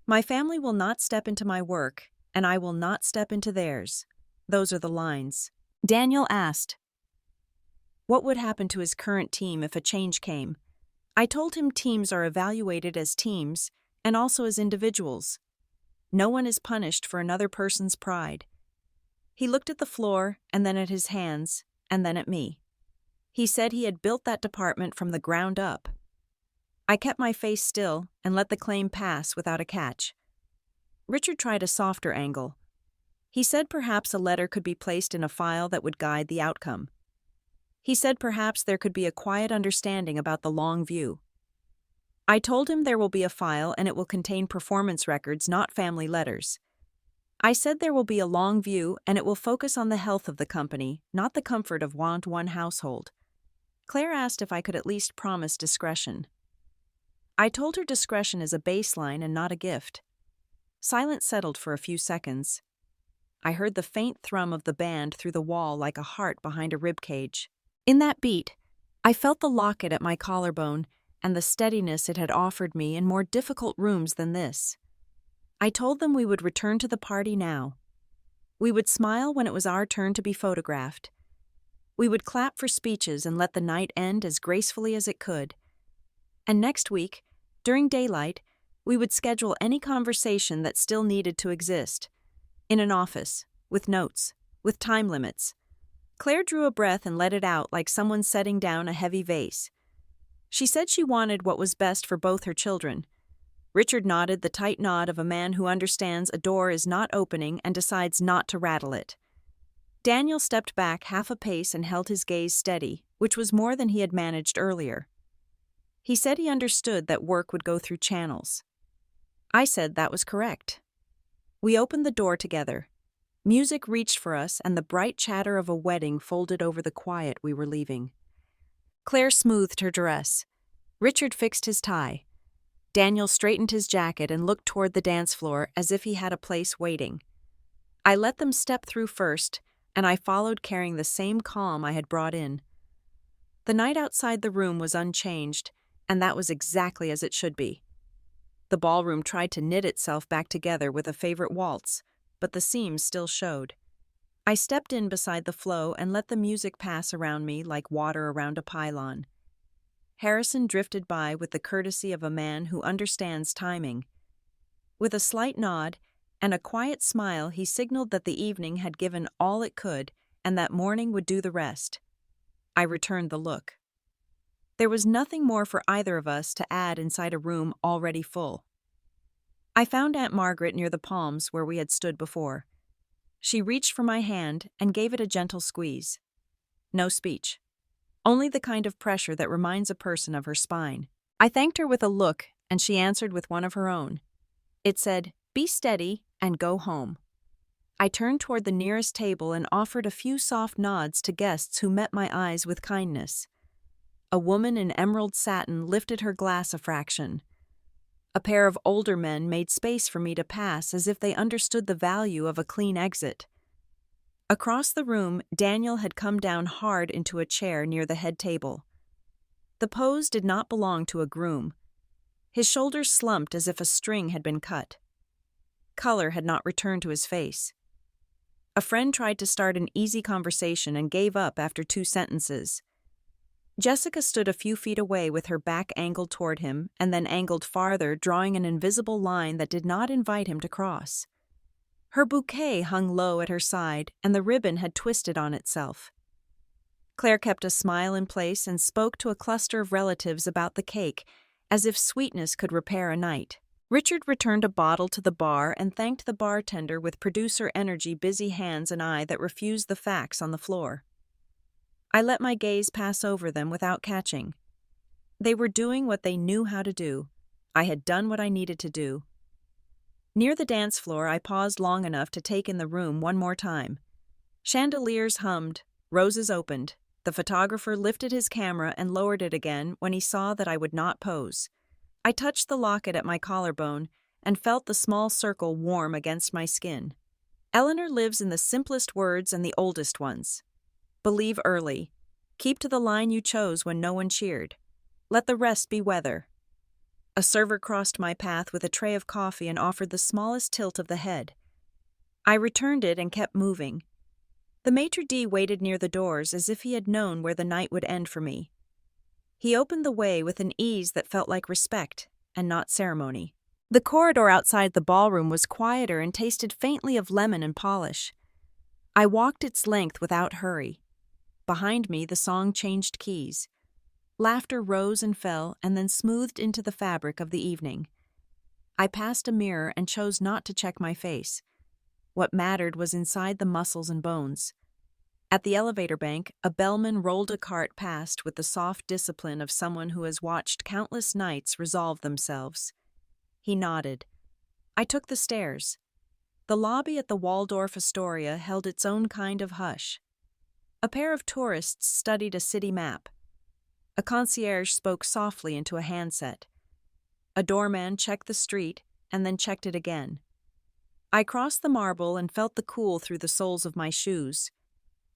My family will not step into my work, and I will not step into theirs. Those are the lines. Daniel asked, what would happen to his current team if a change came? I told him teams are evaluated as teams and also as individuals. No one is punished for another person's pride. He looked at the floor and then at his hands and then at me. He said he had built that department from the ground up. I kept my face still and let the claim pass without a catch. Richard tried a softer angle. He said perhaps a letter could be placed in a file that would guide the outcome. He said perhaps there could be a quiet understanding about the long view. I told him there will be a file and it will contain performance records, not family letters. I said there will be a long view and it will focus on the health of the company, not the comfort of one household. Claire asked if I could at least promise discretion. I told her discretion is a baseline and not a gift. Silence settled for a few seconds. I heard the faint thrum of the band through the wall like a heart behind a ribcage. In that beat, I felt the locket at my collarbone and the steadiness it had offered me in more difficult rooms than this. I told them we would return to the party now. We would smile when it was our turn to be photographed. We would clap for speeches and let the night end as gracefully as it could. And next week, during daylight, we would schedule any conversation that still needed to exist. In an office, with notes, with time limits. Claire drew a breath and let it out like someone setting down a heavy vase. She said she wanted what was best for both her children. Richard nodded the tight nod of a man who understands a door is not opening and decides not to rattle it. Daniel stepped back half a pace and held his gaze steady, which was more than he had managed earlier. He said he understood that work would go through channels. I said that was correct. We opened the door together. Music reached for us and the bright chatter of a wedding folded over the quiet we were leaving. Claire smoothed her dress. Richard fixed his tie. Daniel straightened his jacket and looked toward the dance floor as if he had a place waiting. I let them step through first, and I followed carrying the same calm I had brought in. The night outside the room was unchanged, and that was exactly as it should be. The ballroom tried to knit itself back together with a favorite waltz, but the seams still showed. I stepped in beside the flow and let the music pass around me like water around a pylon. Harrison drifted by with the courtesy of a man who understands timing. With a slight nod and a quiet smile, he signaled that the evening had given all it could and that morning would do the rest. I returned the look. There was nothing more for either of us to add inside a room already full. I found Aunt Margaret near the palms where we had stood before. She reached for my hand and gave it a gentle squeeze. No speech. Only the kind of pressure that reminds a person of her spine. I thanked her with a look, and she answered with one of her own. It said, "Be steady and go home." I turned toward the nearest table and offered a few soft nods to guests who met my eyes with kindness. A woman in emerald satin lifted her glass a fraction. A pair of older men made space for me to pass as if they understood the value of a clean exit. Across the room, Daniel had come down hard into a chair near the head table. The pose did not belong to a groom. His shoulders slumped as if a string had been cut. Color had not returned to his face. A friend tried to start an easy conversation and gave up after 2 sentences. Jessica stood a few feet away with her back angled toward him and then angled farther, drawing an invisible line that did not invite him to cross. Her bouquet hung low at her side, and the ribbon had twisted on itself. Claire kept a smile in place and spoke to a cluster of relatives about the cake, as if sweetness could repair a night. Richard returned a bottle to the bar and thanked the bartender with producer energy, busy hands and eye that refused the facts on the floor. I let my gaze pass over them without catching. They were doing what they knew how to do. I had done what I needed to do. Near the dance floor, I paused long enough to take in the room one more time. Chandeliers hummed, roses opened. The photographer lifted his camera and lowered it again when he saw that I would not pose. I touched the locket at my collarbone and felt the small circle warm against my skin. Eleanor lives in the simplest words and the oldest ones. Believe early. Keep to the line you chose when no one cheered. Let the rest be weather. A server crossed my path with a tray of coffee and offered the smallest tilt of the head. I returned it and kept moving. The maitre d' waited near the doors as if he had known where the night would end for me. He opened the way with an ease that felt like respect and not ceremony. The corridor outside the ballroom was quieter and tasted faintly of lemon and polish. I walked its length without hurry. Behind me, the song changed keys. Laughter rose and fell and then smoothed into the fabric of the evening. I passed a mirror and chose not to check my face. What mattered was inside the muscles and bones. At the elevator bank, a bellman rolled a cart past with the soft discipline of someone who has watched countless nights resolve themselves. He nodded. I took the stairs. The lobby at the Waldorf Astoria held its own kind of hush. A pair of tourists studied a city map. A concierge spoke softly into a handset. A doorman checked the street and then checked it again. I crossed the marble and felt the cool through the soles of my shoes.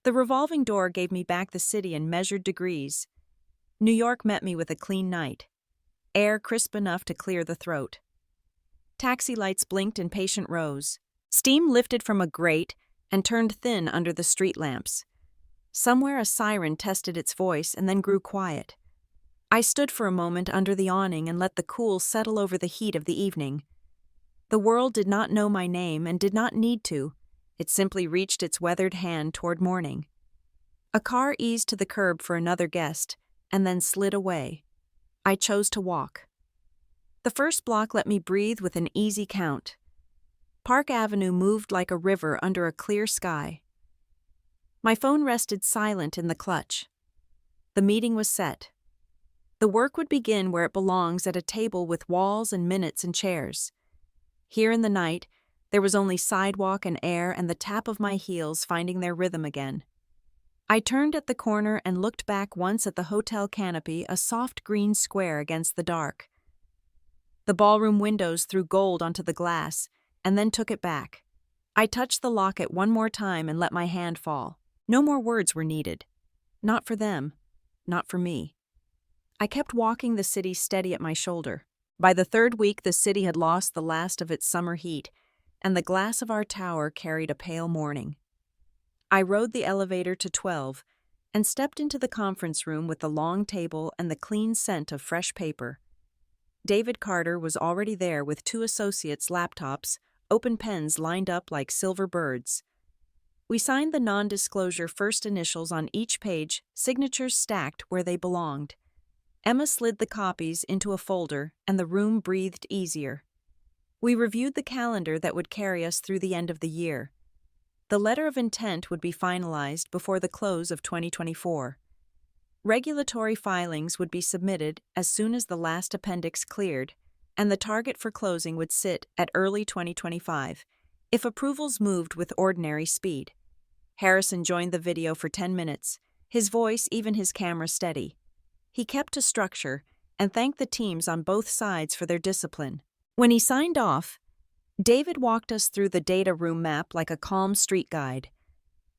The revolving door gave me back the city in measured degrees. New York met me with a clean night. Air crisp enough to clear the throat. Taxi lights blinked in patient rows. Steam lifted from a grate and turned thin under the street lamps. Somewhere a siren tested its voice and then grew quiet. I stood for a moment under the awning and let the cool settle over the heat of the evening. The world did not know my name and did not need to. It simply reached its weathered hand toward morning. A car eased to the curb for another guest and then slid away. I chose to walk. The first block let me breathe with an easy count. Park Avenue moved like a river under a clear sky. My phone rested silent in the clutch. The meeting was set. The work would begin where it belongs, at a table with walls and minutes and chairs. Here in the night, there was only sidewalk and air and the tap of my heels finding their rhythm again. I turned at the corner and looked back once at the hotel canopy, a soft green square against the dark. The ballroom windows threw gold onto the glass, and then took it back. I touched the locket one more time and let my hand fall. No more words were needed. Not for them. Not for me. I kept walking, the city steady at my shoulder. By the third week, the city had lost the last of its summer heat, and the glass of our tower carried a pale morning. I rode the elevator to 12 and stepped into the conference room with the long table and the clean scent of fresh paper. David Carter was already there with 2 associates' laptops, open pens lined up like silver birds. We signed the non-disclosure first initials on each page, signatures stacked where they belonged. Emma slid the copies into a folder, and the room breathed easier. We reviewed the calendar that would carry us through the end of the year. The letter of intent would be finalized before the close of 2024. Regulatory filings would be submitted as soon as the last appendix cleared, and the target for closing would sit at early 2025, if approvals moved with ordinary speed. Harrison joined the video for 10 minutes, his voice, even his camera, steady. He kept to structure and thanked the teams on both sides for their discipline. When he signed off, David walked us through the data room map like a calm street guide.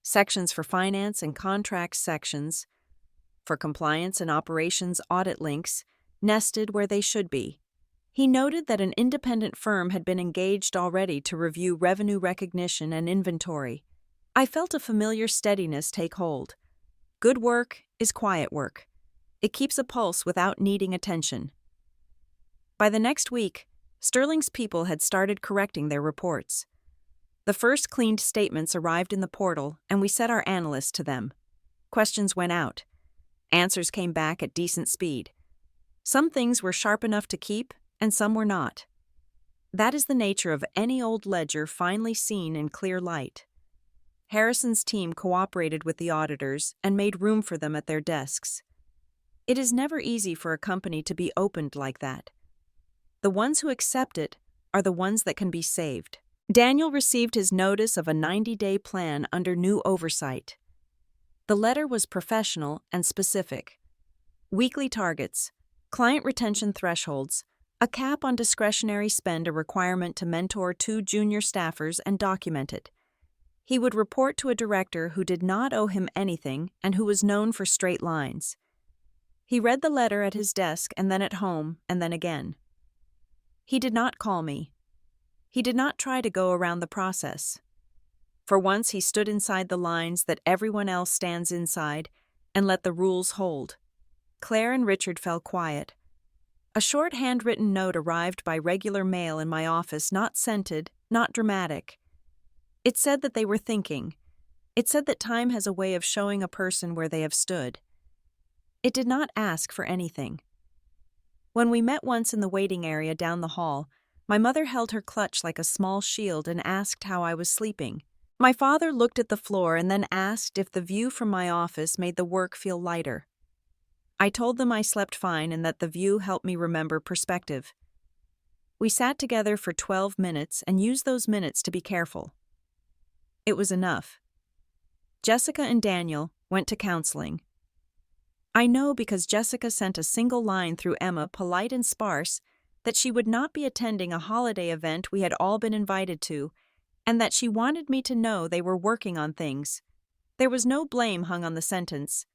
Sections for finance and contracts sections, for compliance and operations audit links, nested where they should be. He noted that an independent firm had been engaged already to review revenue recognition and inventory. I felt a familiar steadiness take hold. Good work is quiet work. It keeps a pulse without needing attention. By the next week, Sterling's people had started correcting their reports. The first cleaned statements arrived in the portal, and we set our analysts to them. Questions went out. Answers came back at decent speed. Some things were sharp enough to keep, and some were not. That is the nature of any old ledger finally seen in clear light. Harrison's team cooperated with the auditors and made room for them at their desks. It is never easy for a company to be opened like that. The ones who accept it are the ones that can be saved. Daniel received his notice of a 90-day plan under new oversight. The letter was professional and specific. Weekly targets, client retention thresholds, a cap on discretionary spend, a requirement to mentor 2 junior staffers and document it. He would report to a director who did not owe him anything and who was known for straight lines. He read the letter at his desk and then at home and then again. He did not call me. He did not try to go around the process. For once he stood inside the lines that everyone else stands inside and let the rules hold. Claire and Richard fell quiet. A short handwritten note arrived by regular mail in my office, not scented, not dramatic. It said that they were thinking. It said that time has a way of showing a person where they have stood. It did not ask for anything. When we met once in the waiting area down the hall, my mother held her clutch like a small shield and asked how I was sleeping. My father looked at the floor and then asked if the view from my office made the work feel lighter. I told them I slept fine and that the view helped me remember perspective. We sat together for 12 minutes and used those minutes to be careful. It was enough. Jessica and Daniel went to counseling. I know because Jessica sent a single line through Emma, polite and sparse, that she would not be attending a holiday event we had all been invited to, and that she wanted me to know they were working on things. There was no blame hung on the sentence.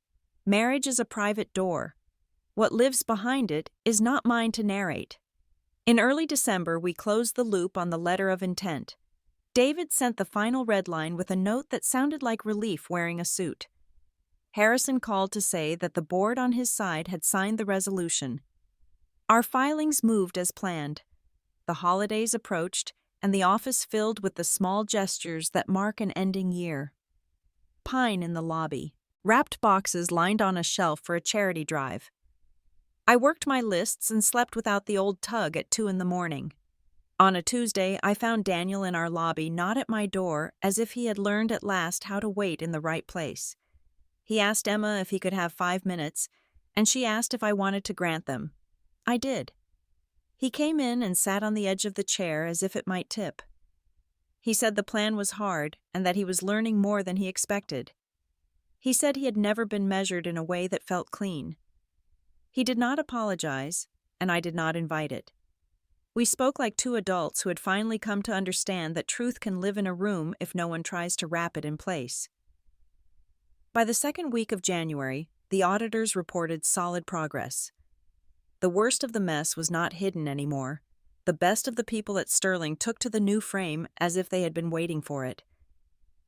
Marriage is a private door. What lives behind it is not mine to narrate. In early December, we closed the loop on the letter of intent. David sent the final red line with a note that sounded like relief wearing a suit. Harrison called to say that the board on his side had signed the resolution. Our filings moved as planned. The holidays approached, and the office filled with the small gestures that mark an ending year. Pine in the lobby. Wrapped boxes lined on a shelf for a charity drive. I worked my lists and slept without the old tug at 2 a.m. On a Tuesday, I found Daniel in our lobby, not at my door, as if he had learned at last how to wait in the right place. He asked Emma if he could have 5 minutes, and she asked if I wanted to grant them. I did. He came in and sat on the edge of the chair as if it might tip. He said the plan was hard and that he was learning more than he expected. He said he had never been measured in a way that felt clean. He did not apologize, and I did not invite it. We spoke like 2 adults who had finally come to understand that truth can live in a room if no one tries to wrap it in place. By the second week of January, the auditors reported solid progress. The worst of the mess was not hidden anymore. The best of the people at Sterling took to the new frame as if they had been waiting for it.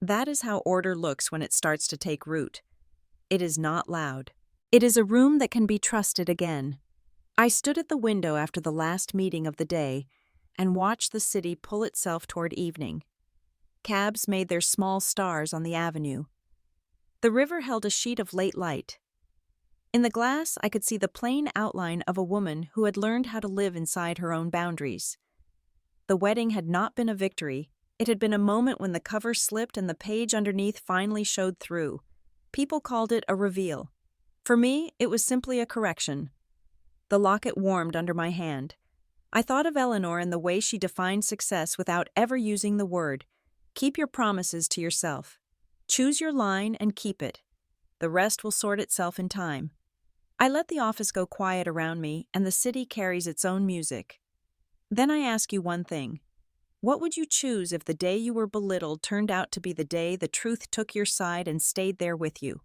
That is how order looks when it starts to take root. It is not loud. It is a room that can be trusted again. I stood at the window after the last meeting of the day and watched the city pull itself toward evening. Cabs made their small stars on the avenue. The river held a sheet of late light. In the glass, I could see the plain outline of a woman who had learned how to live inside her own boundaries. The wedding had not been a victory, It had been a moment when the cover slipped and the page underneath finally showed through. People called it a reveal. For me, it was simply a correction. The locket warmed under my hand. I thought of Eleanor and the way she defined success without ever using the word. Keep your promises to yourself. Choose your line and keep it. The rest will sort itself in time. I let the office go quiet around me, and the city carries its own music. Then I ask you one thing. What would you choose if the day you were belittled turned out to be the day the truth took your side and stayed there with you?